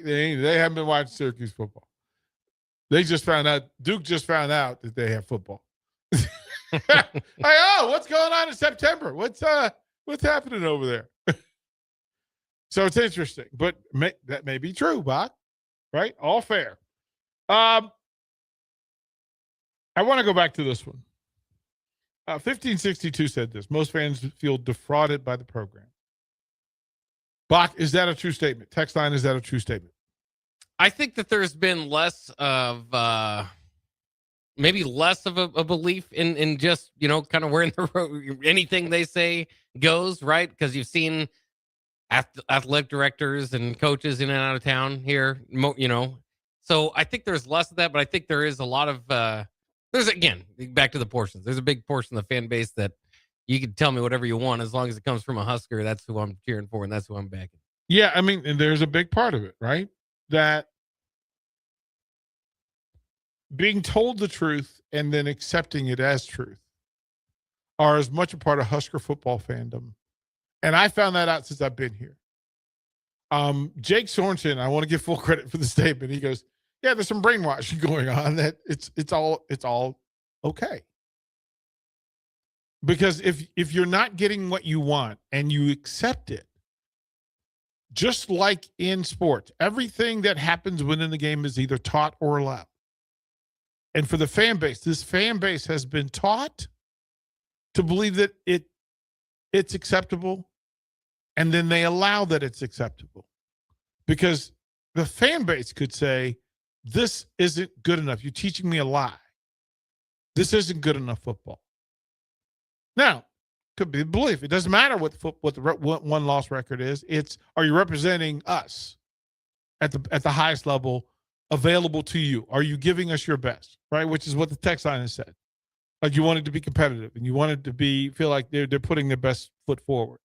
haven't been watching Syracuse football. They just found out, Duke just found out that they have football. What's going on in September? What's happening over there? So it's interesting, but that may be true, Bach. Right? All fair. I want to go back to this one. 1562 said this. Most fans feel defrauded by the program. Bach, is that a true statement? Text line, is that a true statement? I think that there's been less of maybe less of a belief in just, kind of where in the road anything they say goes, right? Because you've seen athletic directors and coaches in and out of town here, So I think there's less of that, but I think there is a lot of there's, again, back to the portions. There's a big portion of the fan base that you can tell me whatever you want as long as it comes from a Husker. That's who I'm cheering for, and that's who I'm backing. Yeah, I mean, and there's a big part of it, right? That being told the truth and then accepting it as truth are as much a part of Husker football fandom. And I found that out since I've been here. Jake Sorensen, I want to give full credit for the statement. He goes, yeah, there's some brainwashing going on that it's all okay. Because if you're not getting what you want and you accept it, just like in sports, everything that happens within the game is either taught or allowed. And for the fan base, this fan base has been taught to believe that it's acceptable, and then they allow that it's acceptable. Because the fan base could say, this isn't good enough. You're teaching me a lie. This isn't good enough football. Now, could be belief. It doesn't matter what the one-loss record is. It's, are you representing us at the highest level available to you? Are you giving us your best, right? Which is what the text line has said. Like, you wanted to be competitive and you wanted to feel like they're putting their best foot forward.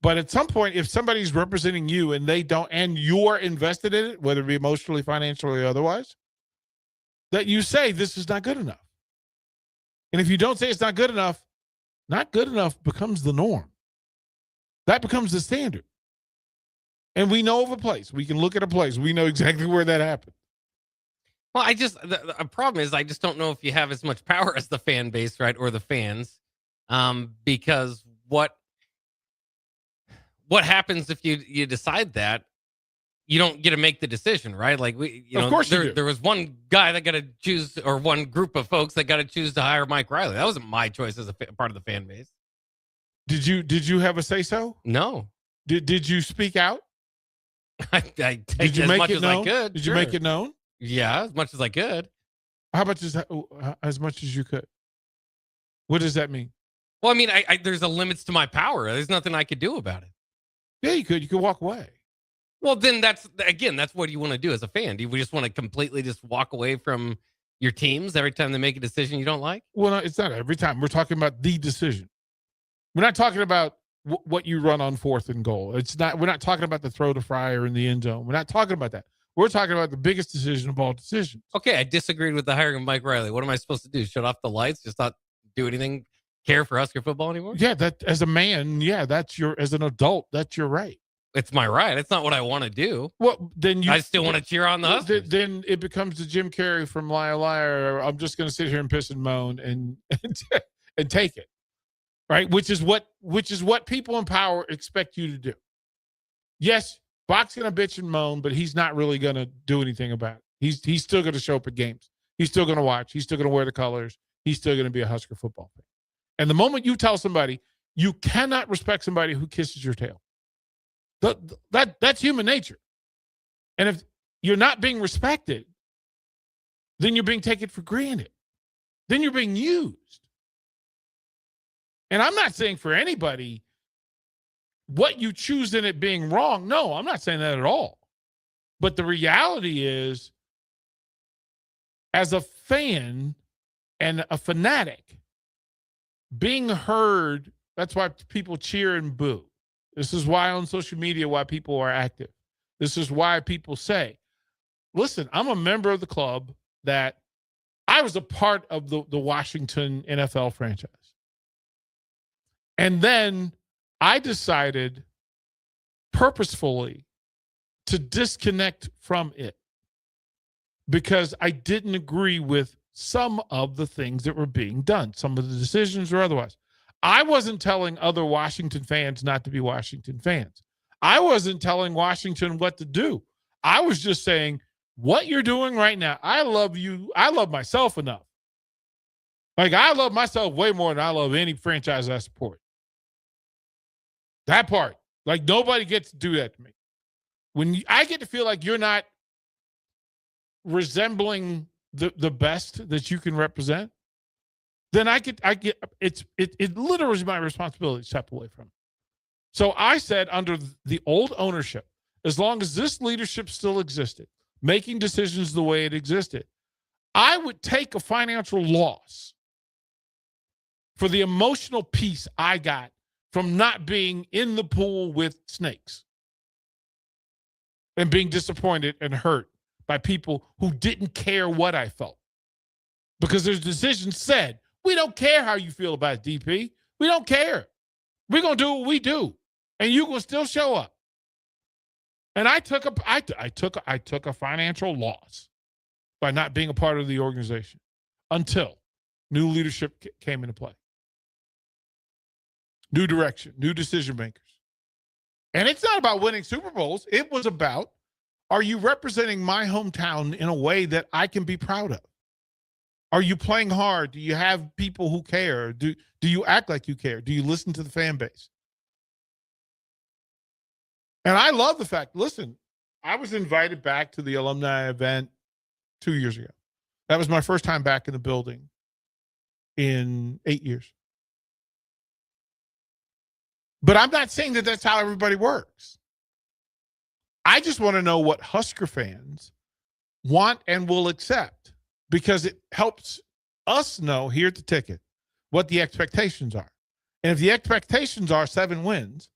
But at some point, if somebody's representing you and they don't, and you're invested in it, whether it be emotionally, financially, or otherwise, that you say this is not good enough. And if you don't say it's not good enough becomes the norm. That becomes the standard. And we know of a place. We can look at a place. We know exactly where that happened. Well, the problem is I just don't know if you have as much power as the fan base, right, or the fans, because what happens if you decide that you don't get to make the decision, right? Like of course there was one guy that got to choose, or one group of folks that got to choose to hire Mike Riley. That wasn't my choice as a part of the fan base. Did you have a say so? No. Did you speak out? Did you make it known? Did you make it known? Yeah, as much as I could. How much is that? As much as you could. What does that mean? Well, I mean, there's a limits to my power. There's nothing I could do about it. Yeah, you could. You could walk away. Well, then that's what you want to do as a fan. Do you just want to completely just walk away from your teams every time they make a decision you don't like? Well, no, it's not every time. We're talking about the decision. We're not talking about what you run on 4th and goal. We're not talking about the throw to Fryer in the end zone. We're not talking about that. We're talking about the biggest decision of all decisions. Okay, I disagreed with the hiring of Mike Riley. What am I supposed to do? Shut off the lights? Just not do anything? Care for Husker football anymore? Yeah, that as a man, as an adult, that's your right. It's my right. It's not what I want to do. Well, then I still want to cheer on the Huskers. Then it becomes the Jim Carrey from Liar Liar. I'm just going to sit here and piss and moan and take it, right? Which is what people in power expect you to do. Yes, Bach's going to bitch and moan, but he's not really going to do anything about it. He's still going to show up at games. He's still going to watch. He's still going to wear the colors. He's still going to be a Husker football fan. And the moment you tell somebody you cannot respect somebody who kisses your tail, that's human nature. And if you're not being respected, then you're being taken for granted. Then you're being used. And I'm not saying for anybody what you choose in it being wrong. No, I'm not saying that at all. But the reality is, as a fan and a fanatic, being heard, that's why people cheer and boo. This is why on social media, why people are active. This is why people say, listen, I'm a member of the club that I was a part of the Washington NFL franchise. And then I decided purposefully to disconnect from it because I didn't agree with some of the things that were being done, some of the decisions or otherwise. I wasn't telling other Washington fans not to be Washington fans. I wasn't telling Washington what to do. I was just saying, what you're doing right now, I love you. I love myself enough. Like, I love myself way more than I love any franchise I support. That part. Like, nobody gets to do that to me. When I get to feel like you're not resembling the best that you can represent, then it literally is my responsibility to step away from it. So I said, under the old ownership, as long as this leadership still existed, making decisions the way it existed, I would take a financial loss for the emotional piece I got from not being in the pool with snakes and being disappointed and hurt by people who didn't care what I felt. Because there's decisions said, we don't care how you feel about DP. We don't care. We're going to do what we do. And you will still show up. And I took a financial loss by not being a part of the organization until new leadership came into play. New direction, new decision makers. And it's not about winning Super Bowls. It was about, are you representing my hometown in a way that I can be proud of? Are you playing hard? Do you have people who care? Do you act like you care? Do you listen to the fan base? And I love the fact, listen, I was invited back to the alumni event 2 years ago. That was my first time back in the building in 8 years. But I'm not saying that that's how everybody works. I just want to know what Husker fans want and will accept, because it helps us know here at the ticket what the expectations are. And if the expectations are 7 wins,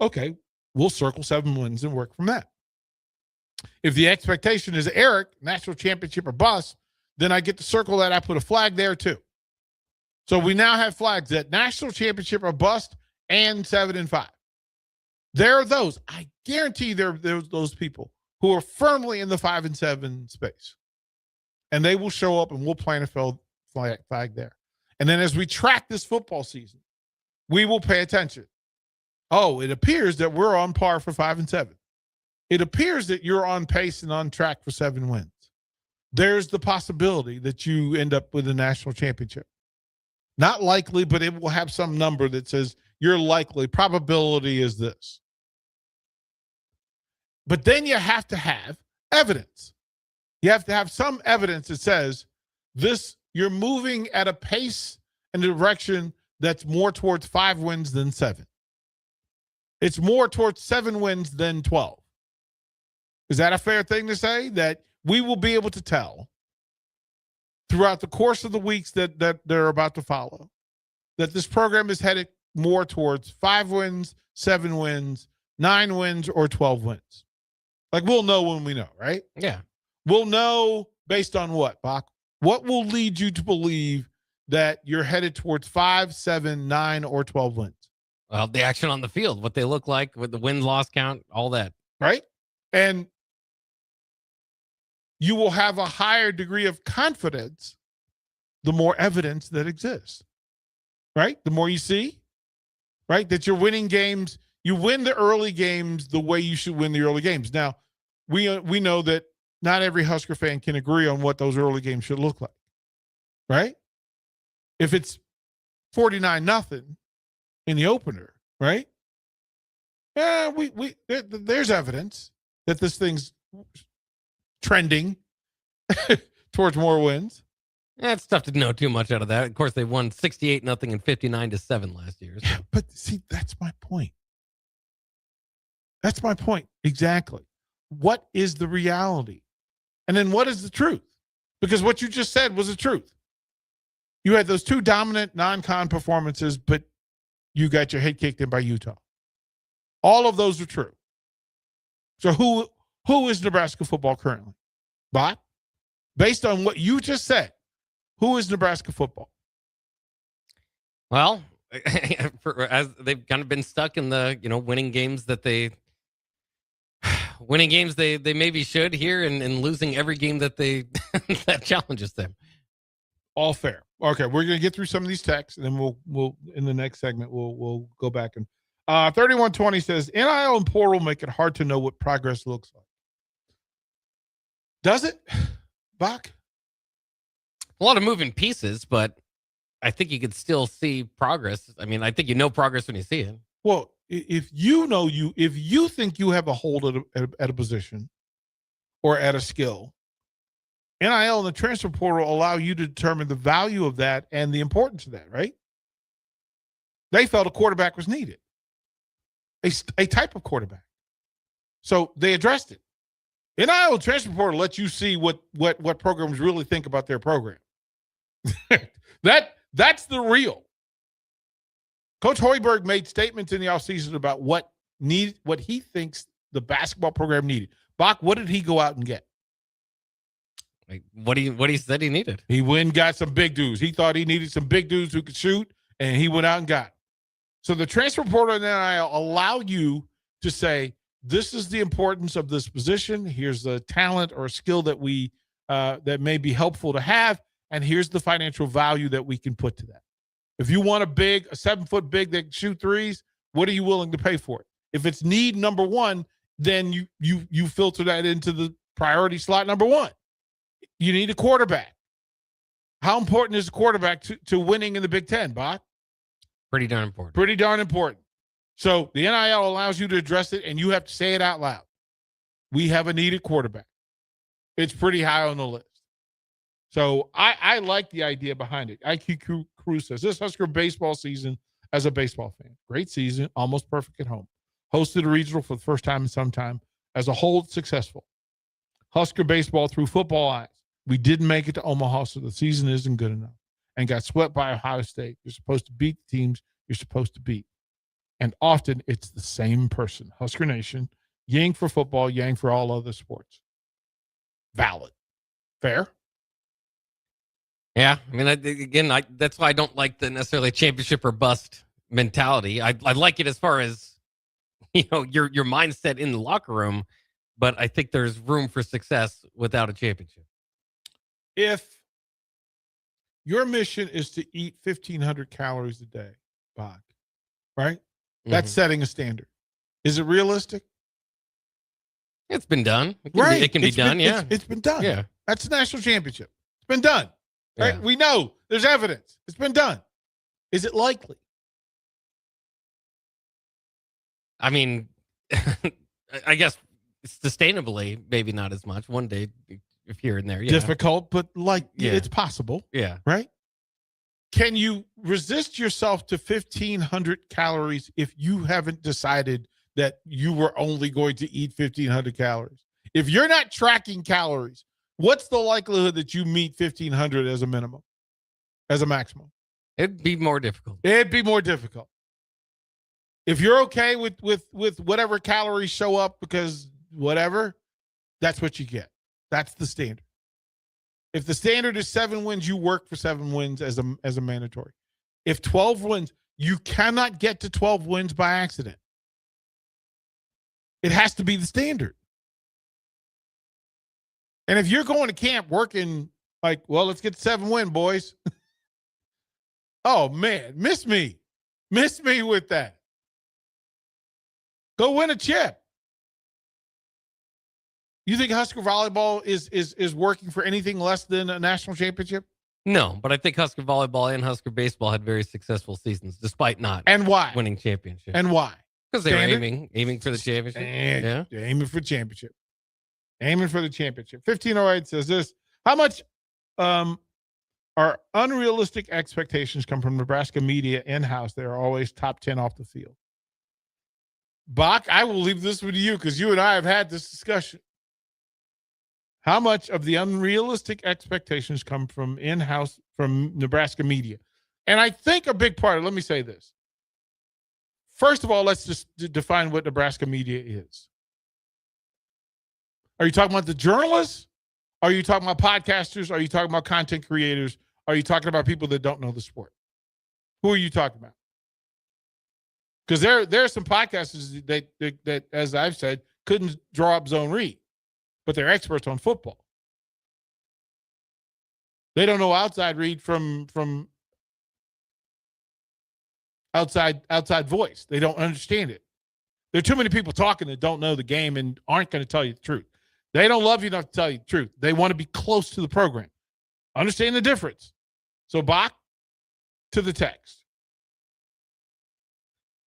okay, we'll circle 7 wins and work from that. If the expectation is Eric, national championship or bust, then I get to circle that. I put a flag there too. So we now have flags at national championship or bust and 7-5. There are those. I guarantee there's those people who are firmly in the 5-7 space. And they will show up and we'll plant a flag there. And then as we track this football season, we will pay attention. Oh, it appears that we're on par for 5-7. It appears that you're on pace and on track for 7 wins. There's the possibility that you end up with a national championship. Not likely, but it will have some number that says you're likely. Probability is this. But then you have to have evidence. You have to have some evidence that says this, you're moving at a pace and a direction that's more towards 5 wins than 7. It's more towards 7 wins than 12. Is that a fair thing to say? That we will be able to tell throughout the course of the weeks that they're about to follow that this program is headed more towards 5 wins, 7 wins, 9 wins, or 12 wins. Like, we'll know when we know, right? Yeah. We'll know based on what, Bach? What will lead you to believe that you're headed towards 5, 7, 9, or 12 wins? Well, the action on the field, what they look like with the win-loss count, all that. Right? And you will have a higher degree of confidence the more evidence that exists. Right? The more you see, right? That you're winning games. You win the early games the way you should win the early games. Now, we know that not every Husker fan can agree on what those early games should look like, right? If it's 49-0 in the opener, right? Yeah, there's evidence that this thing's trending towards more wins. Yeah, it's tough to know too much out of that. Of course, they won 68-0 and 59-7 last year. So. Yeah, but see, that's my point. That's my point. Exactly. What is the reality? And then what is the truth? Because what you just said was the truth. You had those two dominant non-con performances, but you got your head kicked in by Utah. All of those are true. So who is Nebraska football currently? Bot? Based on what you just said, who is Nebraska football? Well, as they've kind of been stuck in the, winning games they maybe should here and losing every game that that challenges them. All fair. Okay, we're going to get through some of these texts, and then we'll in the next segment we'll go back and 3120 says NIL and portal make it hard to know what progress looks like. Does it, Bach? A lot of moving pieces, but I think you could still see progress. I mean, I think progress when you see it. Well, if you think you have a hold at a position or at a skill, NIL and the transfer portal allow you to determine the value of that and the importance of that, right? They felt a quarterback was needed, a type of quarterback. So they addressed it. NIL transfer portal lets you see what programs really think about their program. That's the real. Coach Hoiberg made statements in the offseason about what he thinks the basketball program needed. Bach, what did he go out and get? Like what he said he needed. He went and got some big dudes. He thought he needed some big dudes who could shoot, and he went out and got it. So the transfer portal and NIL allow you to say, this is the importance of this position. Here's the talent or skill that we that may be helpful to have, and here's the financial value that we can put to that. If you want a 7-foot big that can shoot threes, what are you willing to pay for it? If it's need number one, then you filter that into the priority slot number one. You need a quarterback. How important is a quarterback to winning in the Big Ten, Bob? Pretty darn important. Pretty darn important. So the NIL allows you to address it, and you have to say it out loud. We have a needed quarterback. It's pretty high on the list. So I like the idea behind it. IQ Cruz says, this Husker baseball season as a baseball fan. Great season, almost perfect at home. Hosted a regional for the first time in some time. As a whole, successful. Husker baseball through football eyes. We didn't make it to Omaha, so the season isn't good enough. And got swept by Ohio State. You're supposed to beat the teams you're supposed to beat. And often it's the same person. Husker Nation, yang for football, yang for all other sports. Valid. Fair? Yeah. I mean, that's why I don't like the necessarily championship or bust mentality. I like it as far as, your mindset in the locker room, but I think there's room for success without a championship. If your mission is to eat 1,500 calories a day, Bob, right? That's setting a standard. Is it realistic? It's been done. It can be done. Yeah. It's been done. Yeah. That's the national championship. It's been done. Right? Yeah. We know there's evidence. It's been done. Is it likely? I mean, I guess sustainably, maybe not as much. One day, if here and there. Yeah. Difficult, but it's possible. Yeah. Right? Can you resist yourself to 1,500 calories if you haven't decided that you were only going to eat 1,500 calories? If you're not tracking calories, what's the likelihood that you meet 1,500 as a minimum, as a maximum? It'd be more difficult. It'd be more difficult. If you're okay with whatever calories show up because whatever, that's what you get. That's the standard. If the standard is 7 wins, you work for 7 wins as a mandatory. If 12 wins, you cannot get to 12 wins by accident. It has to be the standard. And if you're going to camp working let's get 7 win, boys. Oh, man, miss me with that. Go win a chip. You think Husker volleyball is working for anything less than a national championship? No, but I think Husker volleyball and Husker baseball had very successful seasons, despite not winning championships. And why? Because they were aiming for the championship. Yeah, they're aiming for championship. Aiming for the championship. 1508 says this. How much are unrealistic expectations come from Nebraska media in-house? They are always top 10 off the field. Bach, I will leave this with you because you and I have had this discussion. How much of the unrealistic expectations come from in-house, from Nebraska media? And I think a big part of, let me say this. First of all, let's just define what Nebraska media is. Are you talking about the journalists? Are you talking about podcasters? Are you talking about content creators? Are you talking about people that don't know the sport? Who are you talking about? Because there are some podcasters that, as I've said, couldn't draw up zone read, but they're experts on football. They don't know outside read from outside voice. They don't understand it. There are too many people talking that don't know the game and aren't going to tell you the truth. They don't love you enough to tell you the truth. They want to be close to the program. Understand the difference. So, Bach, to the text.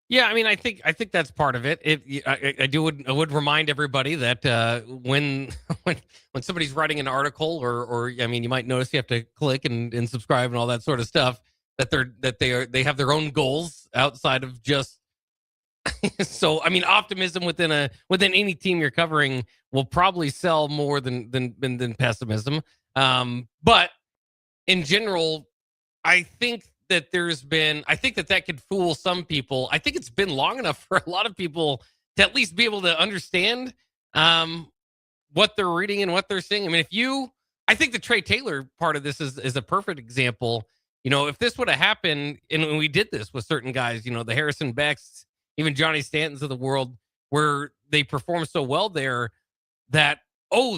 Yeah, I mean, I think that's part of it. I would remind everybody that when somebody's writing an article, or I mean, you might notice you have to click and subscribe and all that sort of stuff. They have their own goals outside of just. So, I mean, optimism within any team you're covering will probably sell more than pessimism. But in general, I think that that could fool some people. I think it's been long enough for a lot of people to at least be able to understand what they're reading and what they're seeing. I mean, I think the Trey Taylor part of this is a perfect example. You know, if this would have happened, and we did this with certain guys, you know, the Harrison Becks, even Johnny Stantons of the world, where they perform so well there that,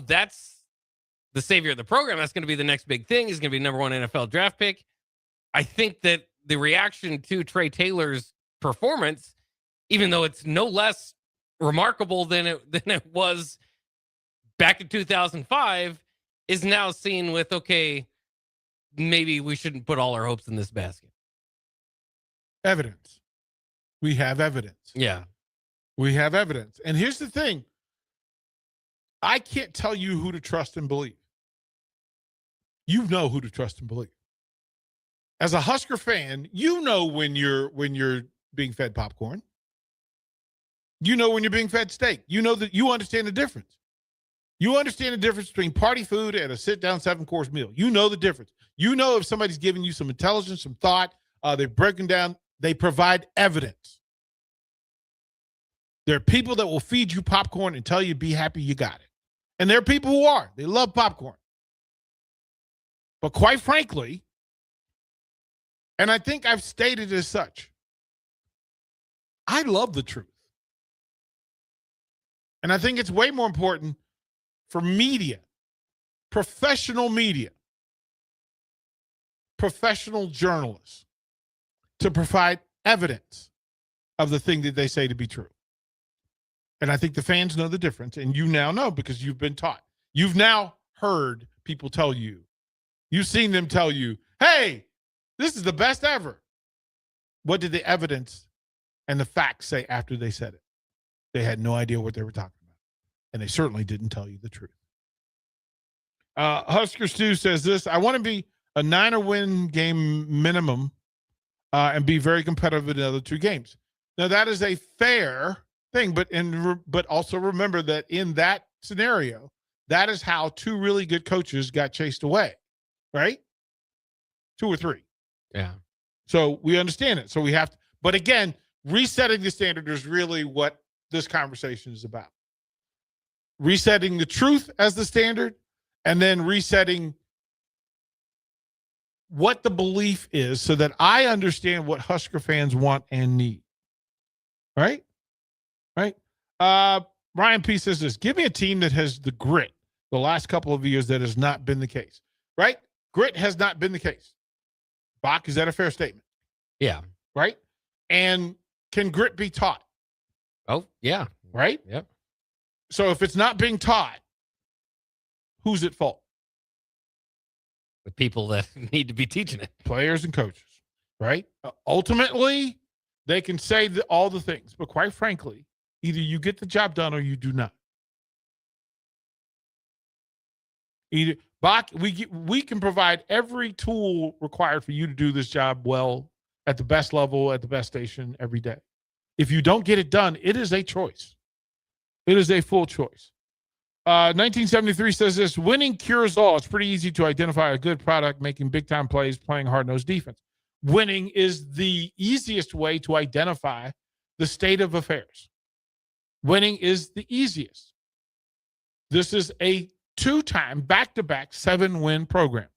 that's the savior of the program. That's going to be the next big thing. He's going to be #1 NFL draft pick. I think that the reaction to Trey Taylor's performance, even though it's no less remarkable than it was back in 2005, is now seen with, okay, maybe we shouldn't put all our hopes in this basket. Evidence. We have evidence. Yeah. We have evidence. And here's the thing. I can't tell you who to trust and believe. You know who to trust and believe. As a Husker fan, you know when you're being fed popcorn. You know when you're being fed steak. You know that you understand the difference. You understand the difference between party food and a sit-down 7-course meal. You know the difference. You know if somebody's giving you some intelligence, some thought, they're breaking down. They provide evidence. There are people that will feed you popcorn and tell you, be happy you got it. And there are people who are. They love popcorn. But quite frankly, and I think I've stated as such, I love the truth. And I think it's way more important for media, professional journalists, to provide evidence of the thing that they say to be true. And I think the fans know the difference, and you now know because you've been taught. You've now heard people tell you. You've seen them tell you, hey, this is the best ever. What did the evidence and the facts say after they said it? They had no idea what they were talking about, and they certainly didn't tell you the truth. Husker Stu says this, I want to be a 9-win game minimum and be very competitive in the other 2 games. Now, that is a fair thing, but also remember that in that scenario, that is how 2 really good coaches got chased away, right? 2 or 3. Yeah. So we understand it. So we have to, but again, resetting the standard is really what this conversation is about. Resetting the truth as the standard, and then resetting what the belief is so that I understand what Husker fans want and need. Right? Right? Ryan P. says this, give me a team that has the grit the last couple of years that has not been the case. Right? Grit has not been the case. Bach, is that a fair statement? Yeah. Right? And can grit be taught? Oh, yeah. Right? Yep. So if it's not being taught, Who's at fault? The people that need to be teaching it. Players and coaches, right? Ultimately, they can say all the things, but quite frankly, either you get the job done or you do not. Bach, we can provide every tool required for you to do this job well at the best level, at the best station every day. If you don't get it done, it is a choice. It is a full choice. 1973 says this: winning cures all. It's pretty easy to identify a good product making big-time plays, playing hard-nosed defense. Winning is the easiest way to identify the state of affairs. Winning is the easiest. This is a 2-time back-to-back 7-win program.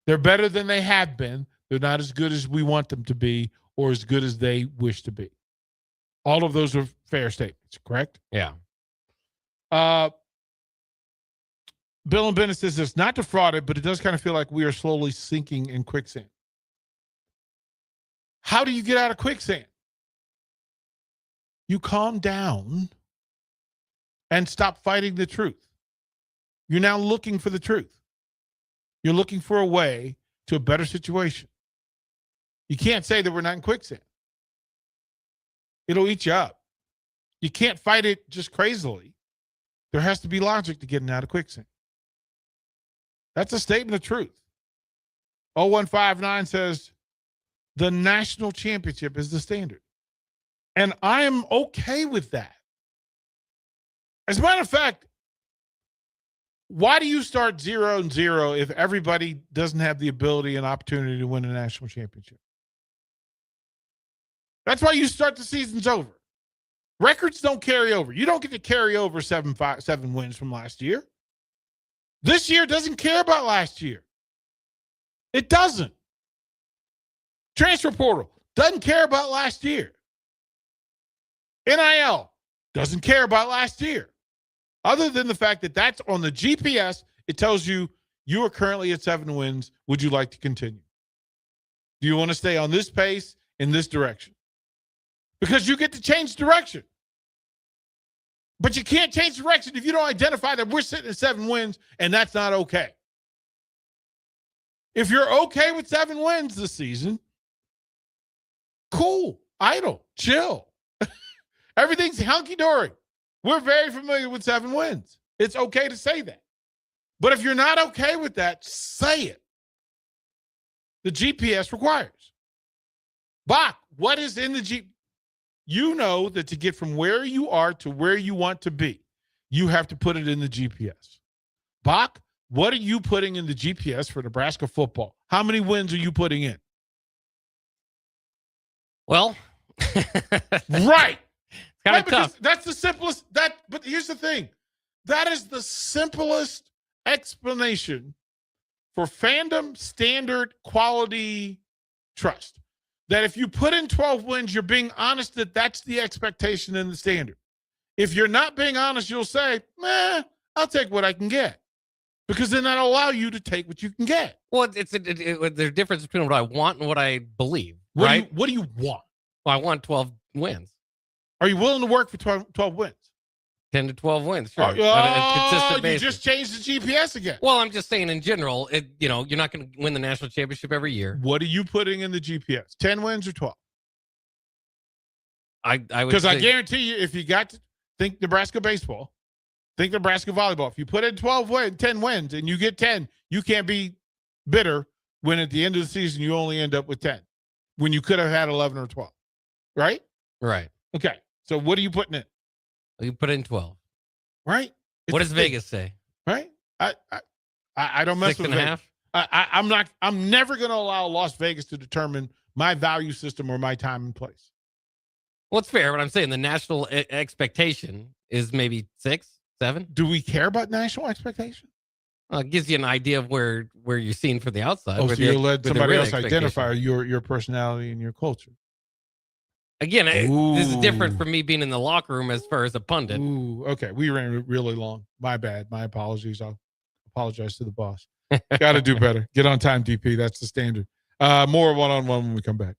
They're better than they have been. They're not as good as we want them to be or as good as they wish to be. All of those are fair statements, correct? Yeah. Bill and Bennett says it's not defrauded, but it does kind of feel like we are slowly sinking in quicksand. How do you get out of quicksand? You calm down and stop fighting the truth. You're now looking for the truth. You're looking for a way to a better situation. You can't say that we're not in quicksand. It'll eat you up. You can't fight it just crazily. There has to be logic to getting out of quicksand. That's a statement of truth. 0159 says the national championship is the standard. And I am okay with that. As a matter of fact, why do you start 0-0 if everybody doesn't have the ability and opportunity to win a national championship? That's why you start the season's over. Records don't carry over. You don't get to carry over 7 wins from last year. This year doesn't care about last year. It doesn't. Transfer portal doesn't care about last year. NIL doesn't care about last year. Other than the fact that that's on the GPS, it tells you you are currently at 7 wins. Would you like to continue? Do you want to stay on this pace in this direction? Because you get to change direction. But you can't change direction if you don't identify that we're sitting at 7 wins, and that's not okay. If you're okay with 7 wins this season, cool, idle, chill. Everything's hunky-dory. We're very familiar with 7 wins. It's okay to say that. But if you're not okay with that, say it. The GPS requires. Bach, what is in the GPS? You know that to get from where you are to where you want to be, you have to put it in the GPS. Bach, what are you putting in the GPS for Nebraska football? How many wins are you putting in? Well, right. Kind of tough. That's the simplest. But here's the thing. That is the simplest explanation for fandom, standard, quality, trust. That if you put in 12 wins, you're being honest that that's the expectation and the standard. If you're not being honest, you'll say, I'll take what I can get. Because then that'll allow you to take what you can get. Well, there's a difference between what I want and what I believe, right? What do you want? Well, I want 12 wins. Are you willing to work for 12 wins? 10 to 12 wins, sure. You just changed the GPS again. Well, I'm just saying in general, you're not going to win the national championship every year. What are you putting in the GPS? 10 wins or 12? I would, because I guarantee you, if you got to think Nebraska baseball, think Nebraska volleyball. If you put in 10 wins and you get 10, you can't be bitter when at the end of the season you only end up with 10 when you could have had 11 or 12, right? Right. Okay. So what are you putting in? You put in 12. Right. What does Vegas say? Right. I don't mess with Vegas. 6.5. I'm never going to allow Las Vegas to determine my value system or my time and place. Well, it's fair, but I'm saying the national expectation is maybe 6, 7. Do we care about national expectation? It gives you an idea of where you're seen from the outside. Oh, so you let somebody else identify your personality and your culture. Again, this is different from me being in the locker room as far as a pundit. Ooh, okay. We ran really long. My bad. My apologies. I'll apologize to the boss. Got to do better. Get on time, DP. That's the standard. More one-on-one when we come back.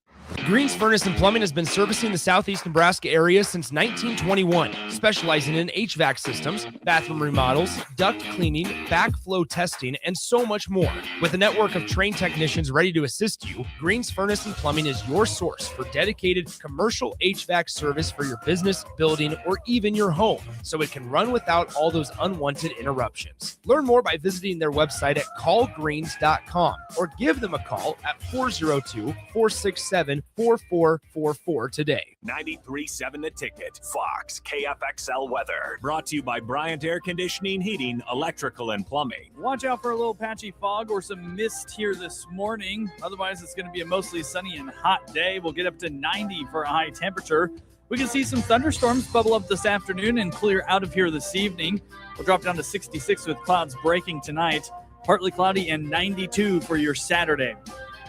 Green's Furnace and Plumbing has been servicing the southeast Nebraska area since 1921, specializing in HVAC systems, bathroom remodels, duct cleaning, backflow testing, and so much more. With a network of trained technicians ready to assist you, Green's Furnace and Plumbing is your source for dedicated commercial HVAC service for your business, building, or even your home, so it can run without all those unwanted interruptions. Learn more by visiting their website at callgreens.com or give them a call at 402-467-4444 today. 93.7 The Ticket, Fox, KFXL weather. Brought to you by Bryant Air Conditioning, Heating, Electrical, and Plumbing. Watch out for a little patchy fog or some mist here this morning. Otherwise, it's going to be a mostly sunny and hot day. We'll get up to 90 for a high temperature. We can see some thunderstorms bubble up this afternoon and clear out of here this evening. We'll drop down to 66 with clouds breaking tonight. Partly cloudy and 92 for your Saturday.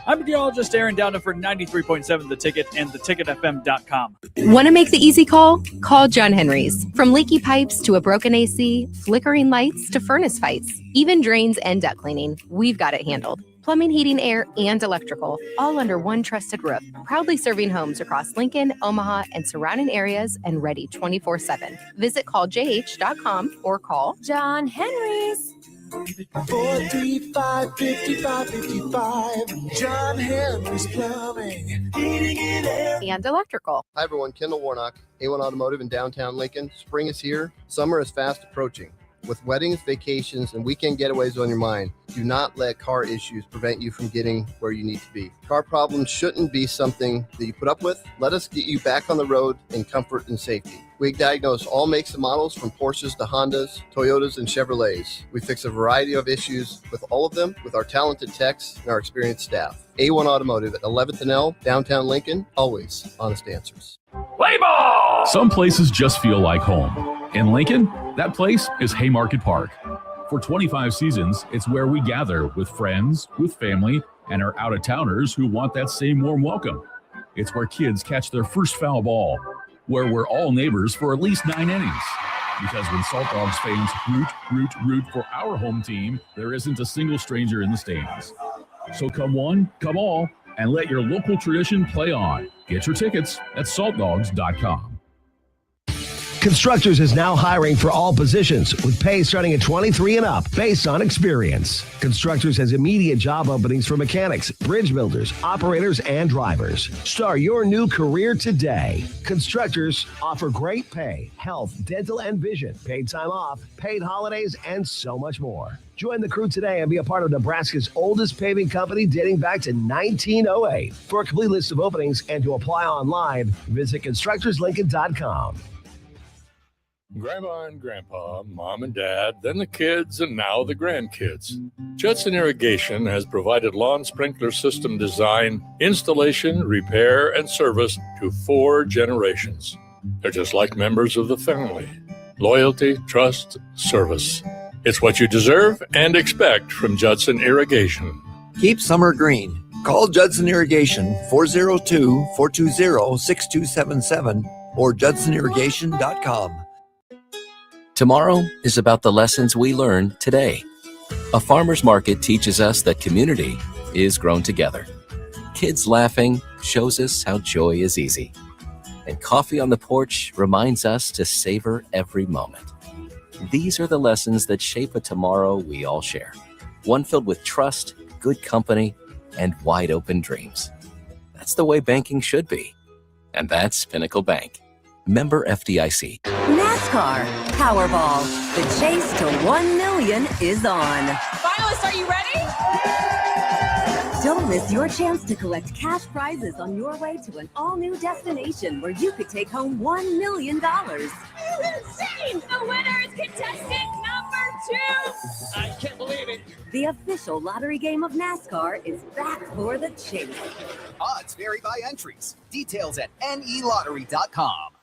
I'm meteorologist Aaron Dowden for 93.7 The Ticket and theticketfm.com. Want to make the easy call? Call John Henry's. From leaky pipes to a broken AC, flickering lights to furnace fights, even drains and duct cleaning, we've got it handled. Plumbing, heating, air, and electrical, all under one trusted roof. Proudly serving homes across Lincoln, Omaha, and surrounding areas and ready 24/7. Visit calljh.com or call John Henry's. 435-5555. John Henry's Plumbing, Heating and Air. And electrical. Hi everyone, Kendall Warnock, A1 Automotive in downtown Lincoln. Spring is here. Summer is fast approaching. With weddings, vacations, and weekend getaways on your mind, do not let car issues prevent you from getting where you need to be. Car problems shouldn't be something that you put up with. Let us get you back on the road in comfort and safety. We diagnose all makes and models from Porsches to Hondas, Toyotas, and Chevrolets. We fix a variety of issues with all of them with our talented techs and our experienced staff. A1 Automotive at 11th and L, downtown Lincoln, always honest answers. Play ball! Some places just feel like home. In Lincoln, that place is Haymarket Park. For 25 seasons, it's where we gather with friends, with family, and our out-of-towners who want that same warm welcome. It's where kids catch their first foul ball, where we're all neighbors for at least 9 innings. Because when Salt Dogs fans root for our home team, there isn't a single stranger in the stands. So come one, come all, and let your local tradition play on. Get your tickets at saltdogs.com. Constructors is now hiring for all positions with pay starting at 23 and up based on experience. Constructors has immediate job openings for mechanics, bridge builders, operators, and drivers. Start your new career today. Constructors offer great pay, health, dental, and vision, paid time off, paid holidays, and so much more. Join the crew today and be a part of Nebraska's oldest paving company dating back to 1908. For a complete list of openings and to apply online, visit constructorslincoln.com. Grandma and Grandpa, Mom and Dad, then the kids, and now the grandkids. Judson Irrigation has provided lawn sprinkler system design, installation, repair, and service to 4 generations. They're just like members of the family. Loyalty, trust, service. It's what you deserve and expect from Judson Irrigation. Keep summer green. Call Judson Irrigation 402-420-6277 or judsonirrigation.com. Tomorrow is about the lessons we learn today. A farmer's market teaches us that community is grown together. Kids laughing shows us how joy is easy. And coffee on the porch reminds us to savor every moment. These are the lessons that shape a tomorrow we all share. One filled with trust, good company, and wide open dreams. That's the way banking should be. And that's Pinnacle Bank. Member FDIC. NASCAR Powerball. The chase to 1 million is on. Finalists, are you ready? Don't miss your chance to collect cash prizes on your way to an all-new destination where you could take home $1 million. Insane! The winner is contestant number 2. I can't believe it. The official lottery game of NASCAR is back for the chase. Odds vary by entries. Details at nelottery.com.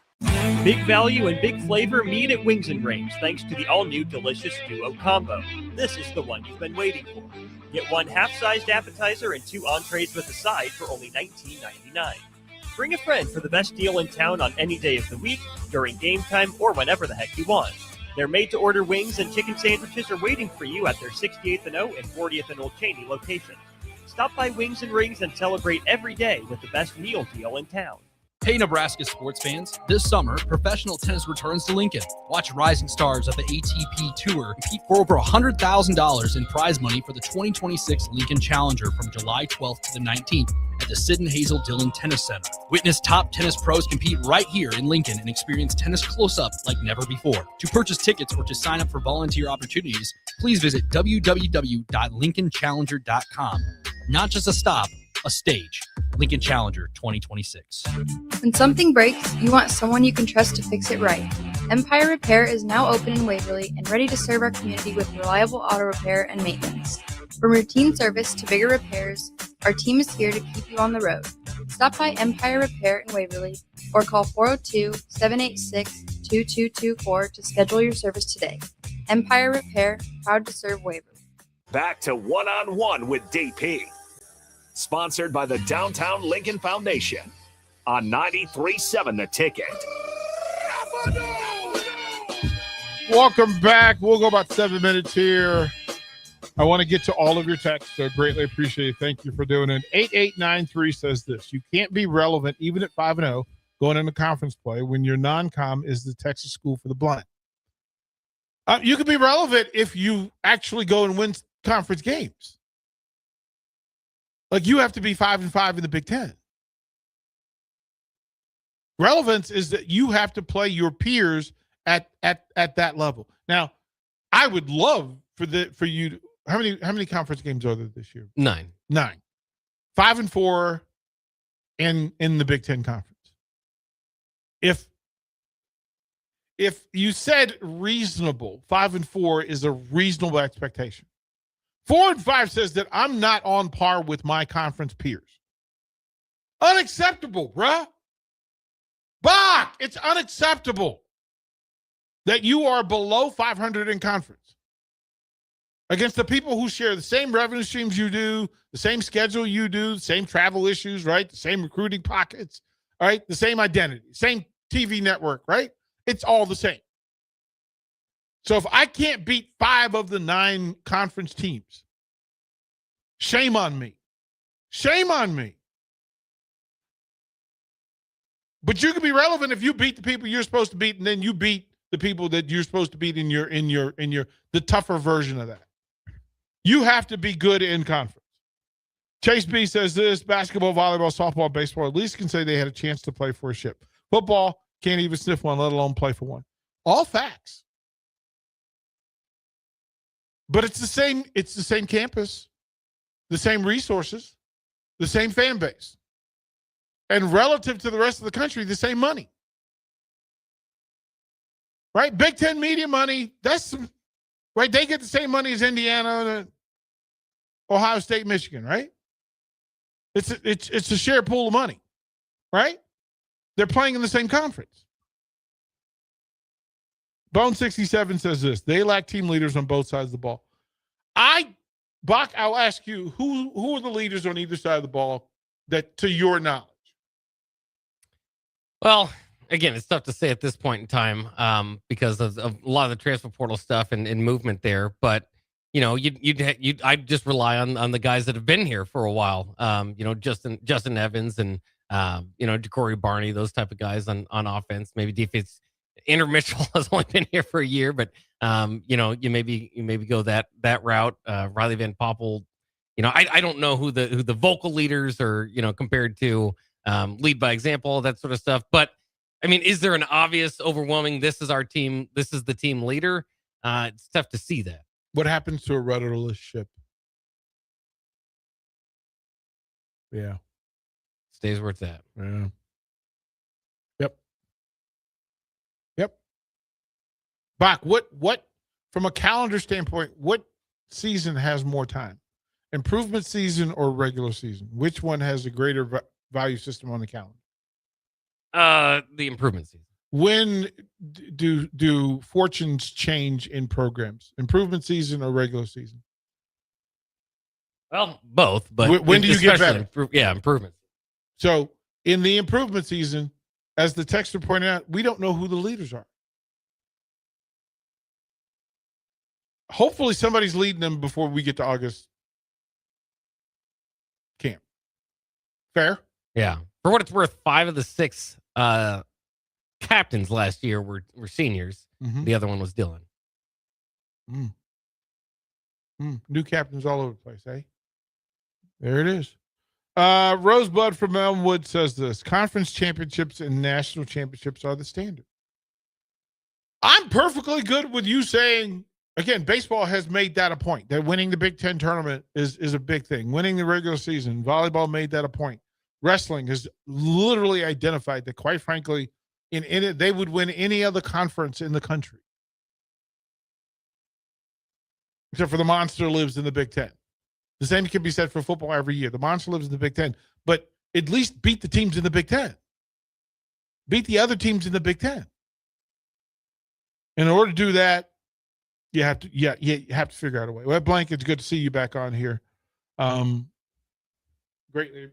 Big value and big flavor meet at Wings and Range thanks to the all-new delicious Duo Combo. This is the one you've been waiting for. Get 1 half-sized appetizer and 2 entrees with a side for only $19.99. Bring a friend for the best deal in town on any day of the week, during game time, or whenever the heck you want. Their made-to-order wings and chicken sandwiches are waiting for you at their 68th and O and 40th and Old Cheney locations. Stop by Wings and Rings and celebrate every day with the best meal deal in town. Hey, Nebraska sports fans. This summer, professional tennis returns to Lincoln. Watch rising stars of the ATP Tour compete for over $100,000 in prize money for the 2026 Lincoln Challenger from July 12th to the 19th at the Sid and Hazel Dillon Tennis Center. Witness top tennis pros compete right here in Lincoln and experience tennis close-up like never before. To purchase tickets or to sign up for volunteer opportunities, please visit www.lincolnchallenger.com. Not just a stop, a stage. Lincoln Challenger 2026. When something breaks, you want someone you can trust to fix it right. Empire Repair is now open in Waverly and ready to serve our community with reliable auto repair and maintenance. From routine service to bigger repairs, our team is here to keep you on the road. Stop by Empire Repair in Waverly or call 402-786-2224 to schedule your service today. Empire Repair, proud to serve Waverly. Back to one-on-one with DP. Sponsored by the Downtown Lincoln Foundation on 93.7 The Ticket. Welcome back. We'll go about 7 minutes here. I want to get to all of your texts, so greatly appreciate it. Thank you for doing it. 8893 says this: you can't be relevant even at 5-0 going into conference play when your non-com is the Texas School for the Blind. You can be relevant if you actually go and win conference games. Like, you have to be 5-5 in the Big Ten. Relevance is that you have to play your peers at that level. Now, I would love for you to, how many conference games are there this year? 9. 5-4 in the Big Ten Conference. If you said reasonable, 5-4 is a reasonable expectation. 4-5 says that I'm not on par with my conference peers. Unacceptable, bruh. Bach, it's unacceptable that you are below 500 in conference against the people who share the same revenue streams you do, the same schedule you do, the same travel issues, right? The same recruiting pockets, right? The same identity, same TV network, right? It's all the same. So if I can't beat 5 of the 9 conference teams, shame on me. Shame on me. But you can be relevant if you beat the people you're supposed to beat, and then you beat the people that you're supposed to beat in your the tougher version of that. You have to be good in conference. Chase B says this: basketball, volleyball, softball, baseball at least can say they had a chance to play for a ship. Football can't even sniff one, let alone play for one. All facts. But it's the same campus, the same resources, the same fan base. And relative to the rest of the country, the same money. Right? Big Ten media money, right? They get the same money as Indiana, Ohio State, Michigan, right? It's a shared pool of money, right? They're playing in the same conference. Bone 67 says this: they lack team leaders on both sides of the ball. Bach, I'll ask you, who are the leaders on either side of the ball that, to your knowledge? Well, again, it's tough to say at this point in time because of a lot of the transfer portal stuff and movement there. But you know, I'd just rely on the guys that have been here for a while. You know, Justin Evans and you know, Ja'Cory Barney, those type of guys on offense. Maybe defense. Inter Mitchell has only been here for a year, but you know, you maybe go that route. Riley Van Poppel, you know, I don't know who the vocal leaders are, you know, compared to lead by example, that sort of stuff. But I mean, is there an obvious, overwhelming, this is our team, this is the team leader? It's tough to see that. What happens to a rudderless ship? Yeah. Stays where it's at. Yeah. Yep. Bach, what from a calendar standpoint, what season has more time? Improvement season or regular season? Which one has a greater value system on the calendar? The improvement season. When do fortunes change in programs? Improvement season or regular season? Well, both. But when do you get better? Improvement. So in the improvement season, as the texter pointed out, we don't know who the leaders are. Hopefully somebody's leading them before we get to August Fair. Yeah. For what it's worth, 5 of the 6 captains last year were seniors. Mhm. The other one was Dylan. New captains all over the place, eh? There it is. Rosebud from Elmwood says this: conference championships and national championships are the standard. I'm perfectly good with you saying, again, baseball has made that a point, that winning the Big Ten tournament is a big thing. Winning the regular season, volleyball made that a point. Wrestling has literally identified that, quite frankly, in it, they would win any other conference in the country. Except for the Monster lives in the Big Ten. The same can be said for football every year. The Monster lives in the Big Ten, but at least beat the teams in the Big Ten. Beat the other teams in the Big Ten. In order to do that, you have to figure out a way. Well, Blank, it's good to see you back on here. Greatly,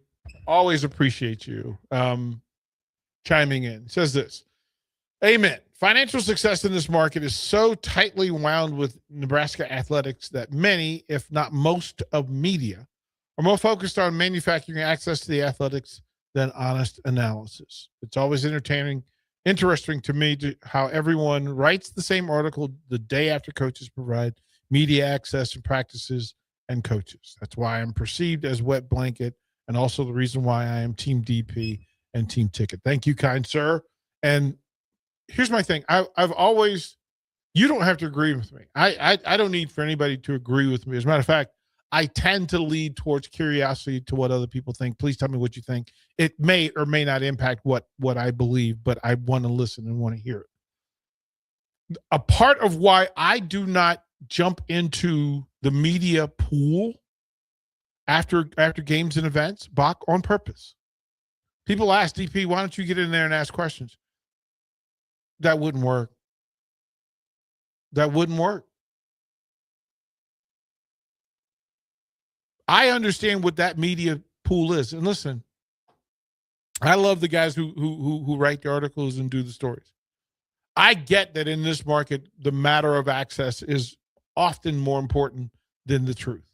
always appreciate you chiming in. It says this: amen. Financial success in this market is so tightly wound with Nebraska athletics that many, if not most, of media are more focused on manufacturing access to the athletics than honest analysis. It's always interesting to me how everyone writes the same article the day after coaches provide media access and practices and coaches. That's why I'm perceived as wet blanket, and also the reason why I am Team DP and Team Ticket. Thank you, kind sir. And here's my thing. I've always, you don't have to agree with me. I don't need for anybody to agree with me. As a matter of fact, I tend to lead towards curiosity to what other people think. Please tell me what you think. It may or may not impact what I believe, but I want to listen and want to hear it. A part of why I do not jump into the media pool after games and events, Bach, on purpose. People ask, DP, why don't you get in there and ask questions? That wouldn't work. That wouldn't work. I understand what that media pool is. And listen, I love the guys who write the articles and do the stories. I get that in this market, the matter of access is often more important than the truth.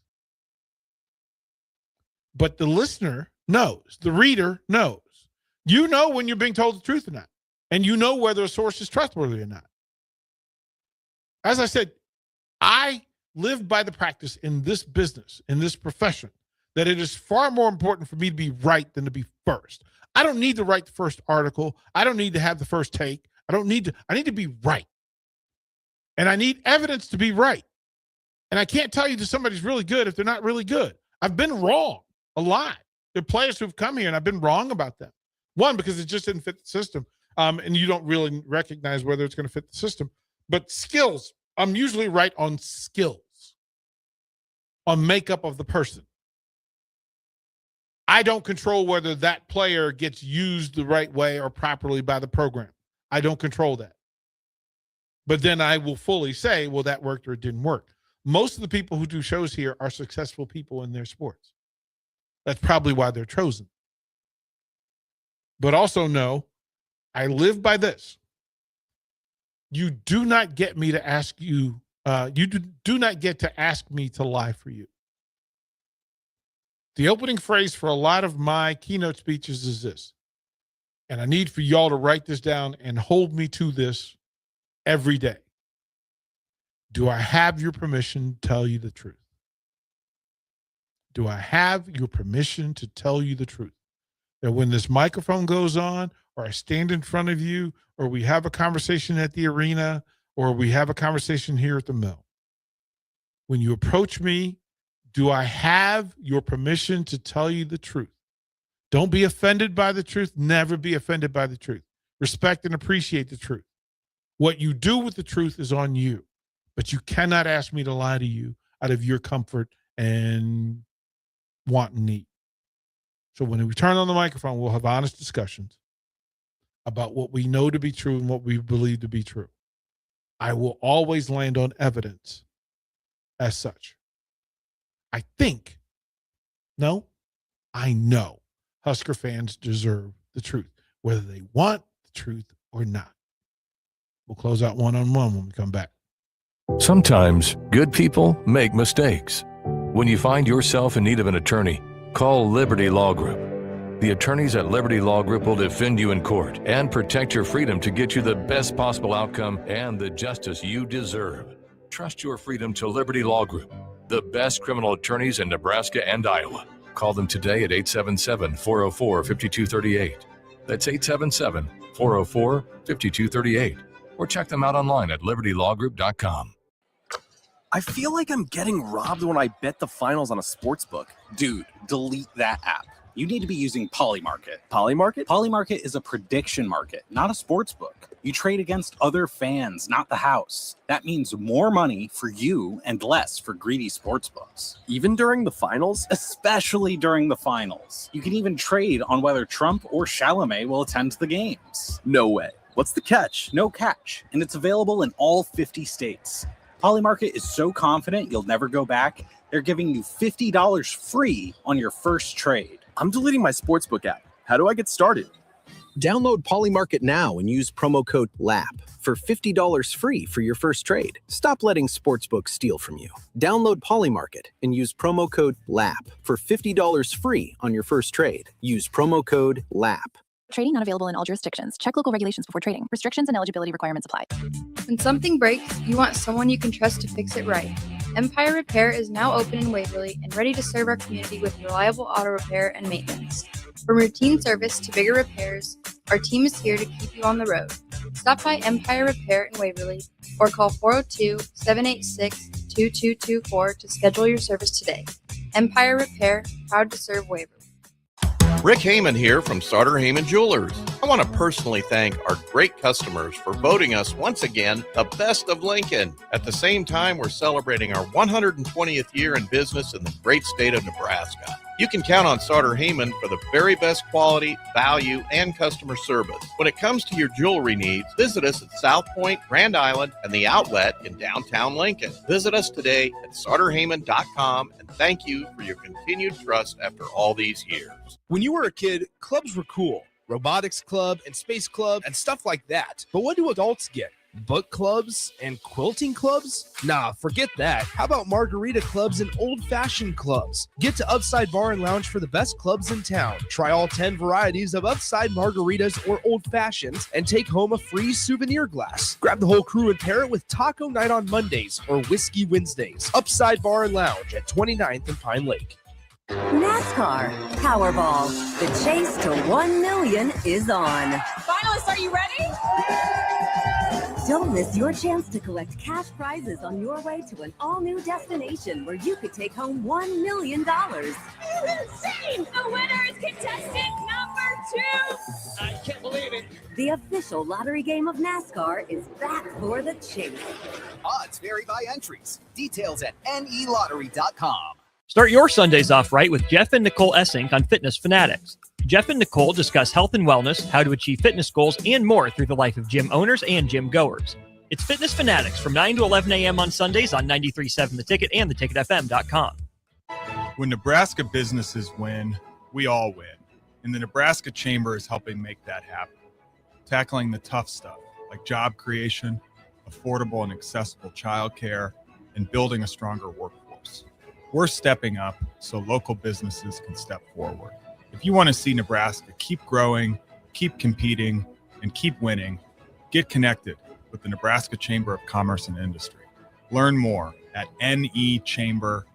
But the listener knows, the reader knows. You know when you're being told the truth or not. And you know whether a source is trustworthy or not. As I said, I live by the practice in this business, in this profession, that it is far more important for me to be right than to be first. I don't need to write the first article. I don't need to have the first take. I need to be right. And I need evidence to be right. And I can't tell you that somebody's really good if they're not really good. I've been wrong a lot. There are players who've come here and I've been wrong about them. One, because it just didn't fit the system. And you don't really recognize whether it's going to fit the system. But skills, I'm usually right on skills, on makeup of the person. I don't control whether that player gets used the right way or properly by the program. I don't control that. But then I will fully say, well, that worked or it didn't work. Most of the people who do shows here are successful people in their sports. That's probably why they're chosen. But also know, I live by this. You do not get me to ask you, do not get to ask me to lie for you. The opening phrase for a lot of my keynote speeches is this, and I need for y'all to write this down and hold me to this every day. Do I have your permission to tell you the truth? Do I have your permission to tell you the truth? That when this microphone goes on, or I stand in front of you, or we have a conversation at the arena, or we have a conversation here at the mill, when you approach me, do I have your permission to tell you the truth? Don't be offended by the truth. Never be offended by the truth. Respect and appreciate the truth. What you do with the truth is on you, but you cannot ask me to lie to you out of your comfort and want and need. So when we turn on the microphone, we'll have honest discussions about what we know to be true and what we believe to be true. I will always land on evidence as such. I know Husker fans deserve the truth, whether they want the truth or not. We'll close out one-on-one when we come back. Sometimes good people make mistakes. When you find yourself in need of an attorney, call Liberty Law Group. The attorneys at Liberty Law Group will defend you in court and protect your freedom to get you the best possible outcome and the justice you deserve. Trust your freedom to Liberty Law Group, the best criminal attorneys in Nebraska and Iowa. Call them today at 877-404-5238. That's 877-404-5238. Or check them out online at libertylawgroup.com. I feel like I'm getting robbed when I bet the finals on a sports book. Dude, delete that app. You need to be using Polymarket. Polymarket? Polymarket is a prediction market, not a sports book. You trade against other fans, not the house. That means more money for you and less for greedy sports books. Even during the finals? Especially during the finals. You can even trade on whether Trump or Chalamet will attend the games. No way. What's the catch? No catch. And it's available in all 50 states. Polymarket is so confident you'll never go back, they're giving you $50 free on your first trade. I'm deleting my sportsbook app. How do I get started? Download Polymarket now and use promo code LAP for $50 free for your first trade. Stop letting sportsbooks steal from you. Download Polymarket and use promo code LAP for $50 free on your first trade. Use promo code LAP. Trading not available in all jurisdictions. Check local regulations before trading. Restrictions and eligibility requirements apply. When something breaks, you want someone you can trust to fix it right. Empire Repair is now open in Waverly and ready to serve our community with reliable auto repair and maintenance. From routine service to bigger repairs, our team is here to keep you on the road. Stop by Empire Repair in Waverly or call 402-786-2224 to schedule your service today. Empire Repair, proud to serve Waverly. Rick Heyman here from Sauter Heyman Jewelers. I want to personally thank our great customers for voting us once again the best of Lincoln. At the same time, we're celebrating our 120th year in business in the great state of Nebraska. You can count on Sauter Heyman for the very best quality, value, and customer service. When it comes to your jewelry needs, visit us at South Point, Grand Island, and the Outlet in downtown Lincoln. Visit us today at sauterheyman.com, and thank you for your continued trust after all these years. When you were a kid, clubs were cool. Robotics club and space club and stuff like that. But what do adults get? Book clubs and quilting clubs? Nah, forget that. How about margarita clubs and old-fashioned clubs? Get to Upside Bar and Lounge for the best clubs in town. Try all 10 varieties of Upside margaritas or old-fashions and take home a free souvenir glass. Grab the whole crew and pair it with Taco Night on Mondays or Whiskey Wednesdays. Upside Bar and Lounge at 29th and Pine Lake. NASCAR Powerball. The chase to 1 million is on. Finalists, are you ready? Don't miss your chance to collect cash prizes on your way to an all-new destination where you could take home $1 million. This is insane! The winner is contestant number 2! I can't believe it. The official lottery game of NASCAR is back for the chase. Odds vary by entries. Details at nelottery.com. Start your Sundays off right with Jeff and Nicole Essink on Fitness Fanatics. Jeff and Nicole discuss health and wellness, how to achieve fitness goals, and more through the life of gym owners and gym goers. It's Fitness Fanatics from 9 to 11 a.m. on Sundays on 93.7 The Ticket and theticketfm.com. When Nebraska businesses win, we all win. And the Nebraska Chamber is helping make that happen. Tackling the tough stuff like job creation, affordable and accessible childcare, and building a stronger workforce. We're stepping up so local businesses can step forward. If you want to see Nebraska keep growing, keep competing, and keep winning, get connected with the Nebraska Chamber of Commerce and Industry. Learn more at nechamber.com.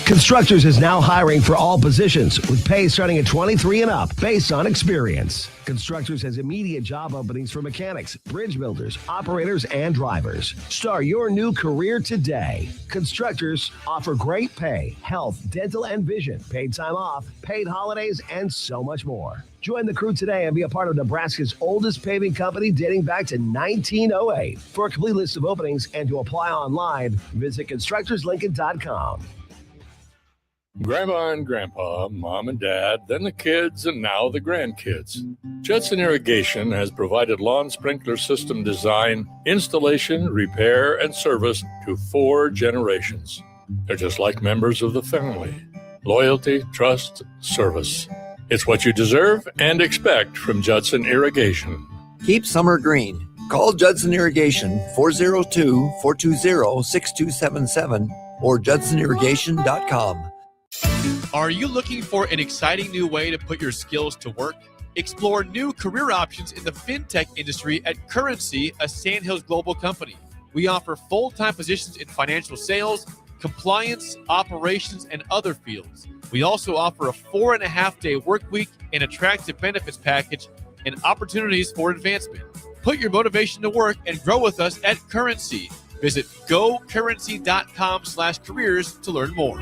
Constructors is now hiring for all positions with pay starting at 23 and up based on experience. Constructors has immediate job openings for mechanics, bridge builders, operators, and drivers. Start your new career today. Constructors offer great pay, health, dental, and vision, paid time off, paid holidays, and so much more. Join the crew today and be a part of Nebraska's oldest paving company dating back to 1908. For a complete list of openings and to apply online, visit constructorslincoln.com. Grandma and Grandpa, Mom and Dad, then the kids, and now the grandkids. Judson Irrigation has provided lawn sprinkler system design, installation, repair, and service to 4 generations. They're just like members of the family. Loyalty, trust, service. It's what you deserve and expect from Judson Irrigation. Keep summer green. Call Judson Irrigation 402-420-6277 or judsonirrigation.com. Are you looking for an exciting new way to put your skills to work? Explore new career options in the fintech industry at Currency, a Sandhills global company. We offer full-time positions in financial sales, compliance, operations, and other fields. We also offer a 4.5-day work week, an attractive benefits package, and opportunities for advancement. Put your motivation to work and grow with us at Currency. Visit gocurrency.com/careers to learn more.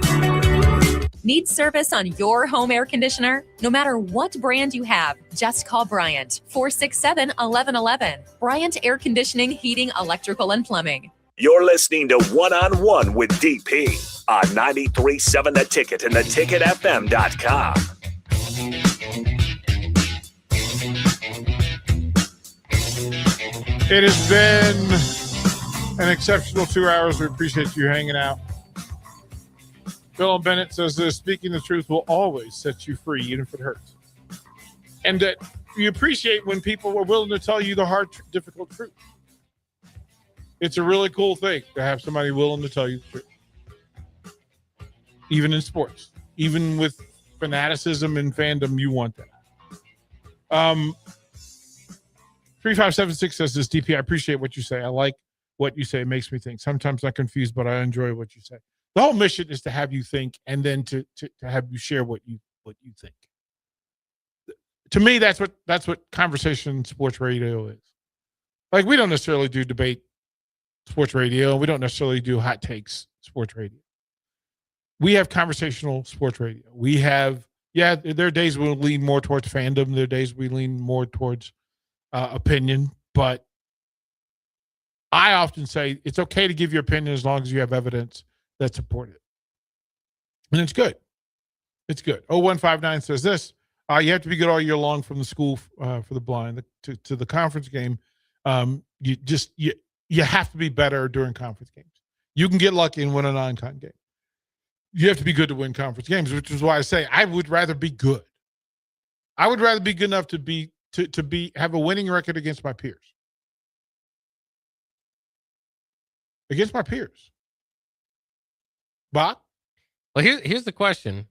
Need service on your home air conditioner? No matter what brand you have, just call Bryant, 467-1111. Bryant Air Conditioning, Heating, Electrical, and Plumbing. You're listening to One on One with DP on 93.7 The Ticket and theticketfm.com. It has been an exceptional 2 hours. We appreciate you hanging out. Bill Bennett says this: speaking the truth will always set you free, even if it hurts. And that you appreciate when people are willing to tell you the hard, difficult truth. It's a really cool thing to have somebody willing to tell you the truth. Even in sports. Even with fanaticism and fandom, you want that. 3576 says this: DP, I appreciate what you say. I like what you say. It makes me think. Sometimes I'm confused, but I enjoy what you say. The whole mission is to have you think and then to have you share what you think. To me, that's what conversation sports radio is. Like, we don't necessarily do debate sports radio. We don't necessarily do hot takes sports radio. We have conversational sports radio. We have, there are days we'll lean more towards fandom. There are days we lean more towards opinion. But I often say it's okay to give your opinion as long as you have evidence that support it. And it's good. It's good. 0159 says this: you have to be good all year long, from the school for the blind to the conference game. You have to be better during conference games. You can get lucky and win a non-con game. You have to be good to win conference games, which is why I say I would rather be good. I would rather be good enough to have a winning record against my peers. Against my peers. Bob? Well, here's the question.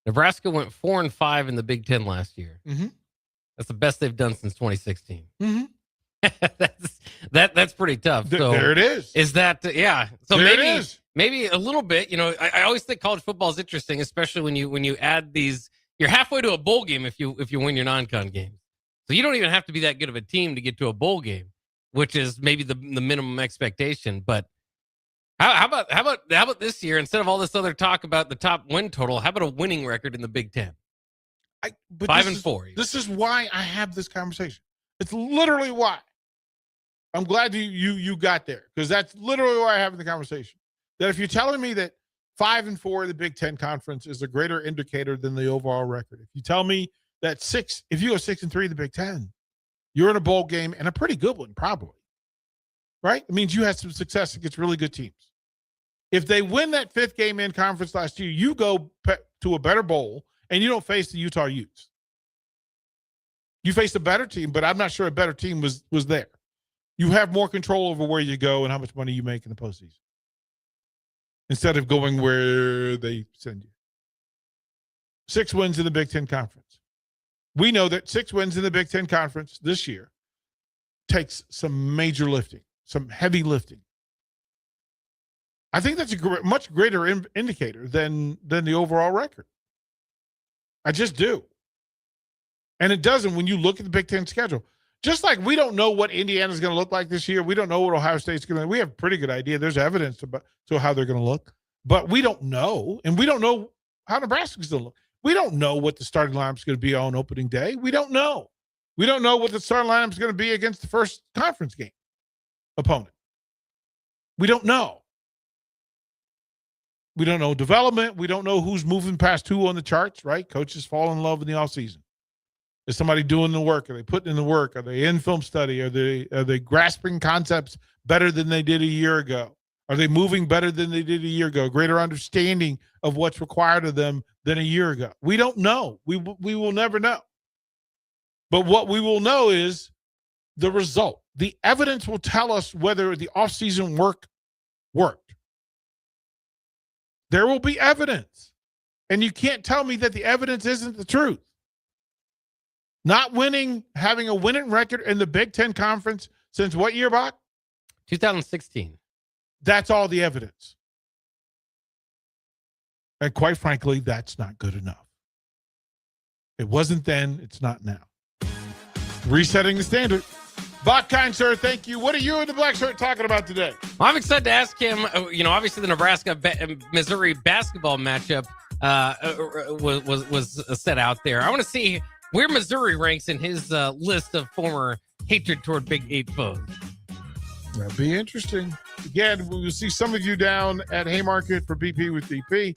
Nebraska went 4-5 in the Big Ten last year. Mm-hmm. That's the best they've done since 2016. Mm-hmm. That's pretty tough. So there it is. Is that yeah? So there it is. Maybe a little bit. You know, I always think college football is interesting, especially when you add these. You're halfway to a bowl game if you win your non-con games. So you don't even have to be that good of a team to get to a bowl game, which is maybe the minimum expectation. But how about this year, instead of all this other talk about the top win total, how about a winning record in the Big Ten? 5-4. This is why I have this conversation. It's literally why. I'm glad you got there, because that's literally why I have the conversation. That if you're telling me that 5-4 in the Big Ten Conference is a greater indicator than the overall record, if you tell me that if you go 6-3 in the Big Ten, you're in a bowl game, and a pretty good one, probably. Right? It means you had some success against really good teams. If they win that 5th game in conference last year, you go to a better bowl, and you don't face the Utah Utes. You faced a better team, but I'm not sure a better team was there. You have more control over where you go and how much money you make in the postseason, instead of going where they send you. 6 wins in the Big Ten Conference. We know that 6 wins in the Big Ten Conference this year takes some major lifting, some heavy lifting. I think that's a much greater indicator than the overall record. I just do. And it doesn't when you look at the Big Ten schedule. Just like we don't know what Indiana's going to look like this year. We don't know what Ohio State's going to. We have a pretty good idea. There's evidence to how they're going to look. But we don't know. And we don't know how Nebraska's going to look. We don't know what the starting lineup is going to be on opening day. We don't know. We don't know what the starting lineup is going to be against the first conference game opponent. We don't know. We don't know development. We don't know who's moving past who on the charts, right? Coaches fall in love in the offseason. Is somebody doing the work? Are they putting in the work? Are they in film study? Are they grasping concepts better than they did a year ago? Are they moving better than they did a year ago? Greater understanding of what's required of them than a year ago. We don't know. We will never know. But what we will know is the result. The evidence will tell us whether the offseason work worked. There will be evidence. And you can't tell me that the evidence isn't the truth. Not winning, having a winning record in the Big Ten Conference since what year, Bach? 2016. That's all the evidence. And quite frankly, that's not good enough. It wasn't then. It's not now. Resetting the standard. Bach, kind sir, thank you. What are you in the black shirt talking about today? I'm excited to ask him, obviously the Nebraska-Missouri basketball matchup was set out there. I want to see where Missouri ranks in his list of former hatred toward Big 8 foes. That'd be interesting. Again, we'll see some of you down at Haymarket for BP with DP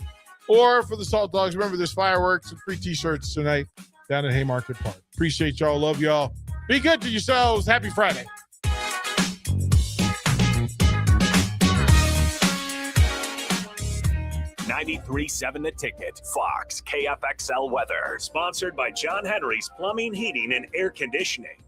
or for the Salt Dogs. Remember, there's fireworks and free T-shirts tonight down at Haymarket Park. Appreciate y'all. Love y'all. Be good to yourselves. Happy Friday. $93.7 The Ticket. Fox KFXL weather. Sponsored by John Henry's Plumbing, Heating, and Air Conditioning.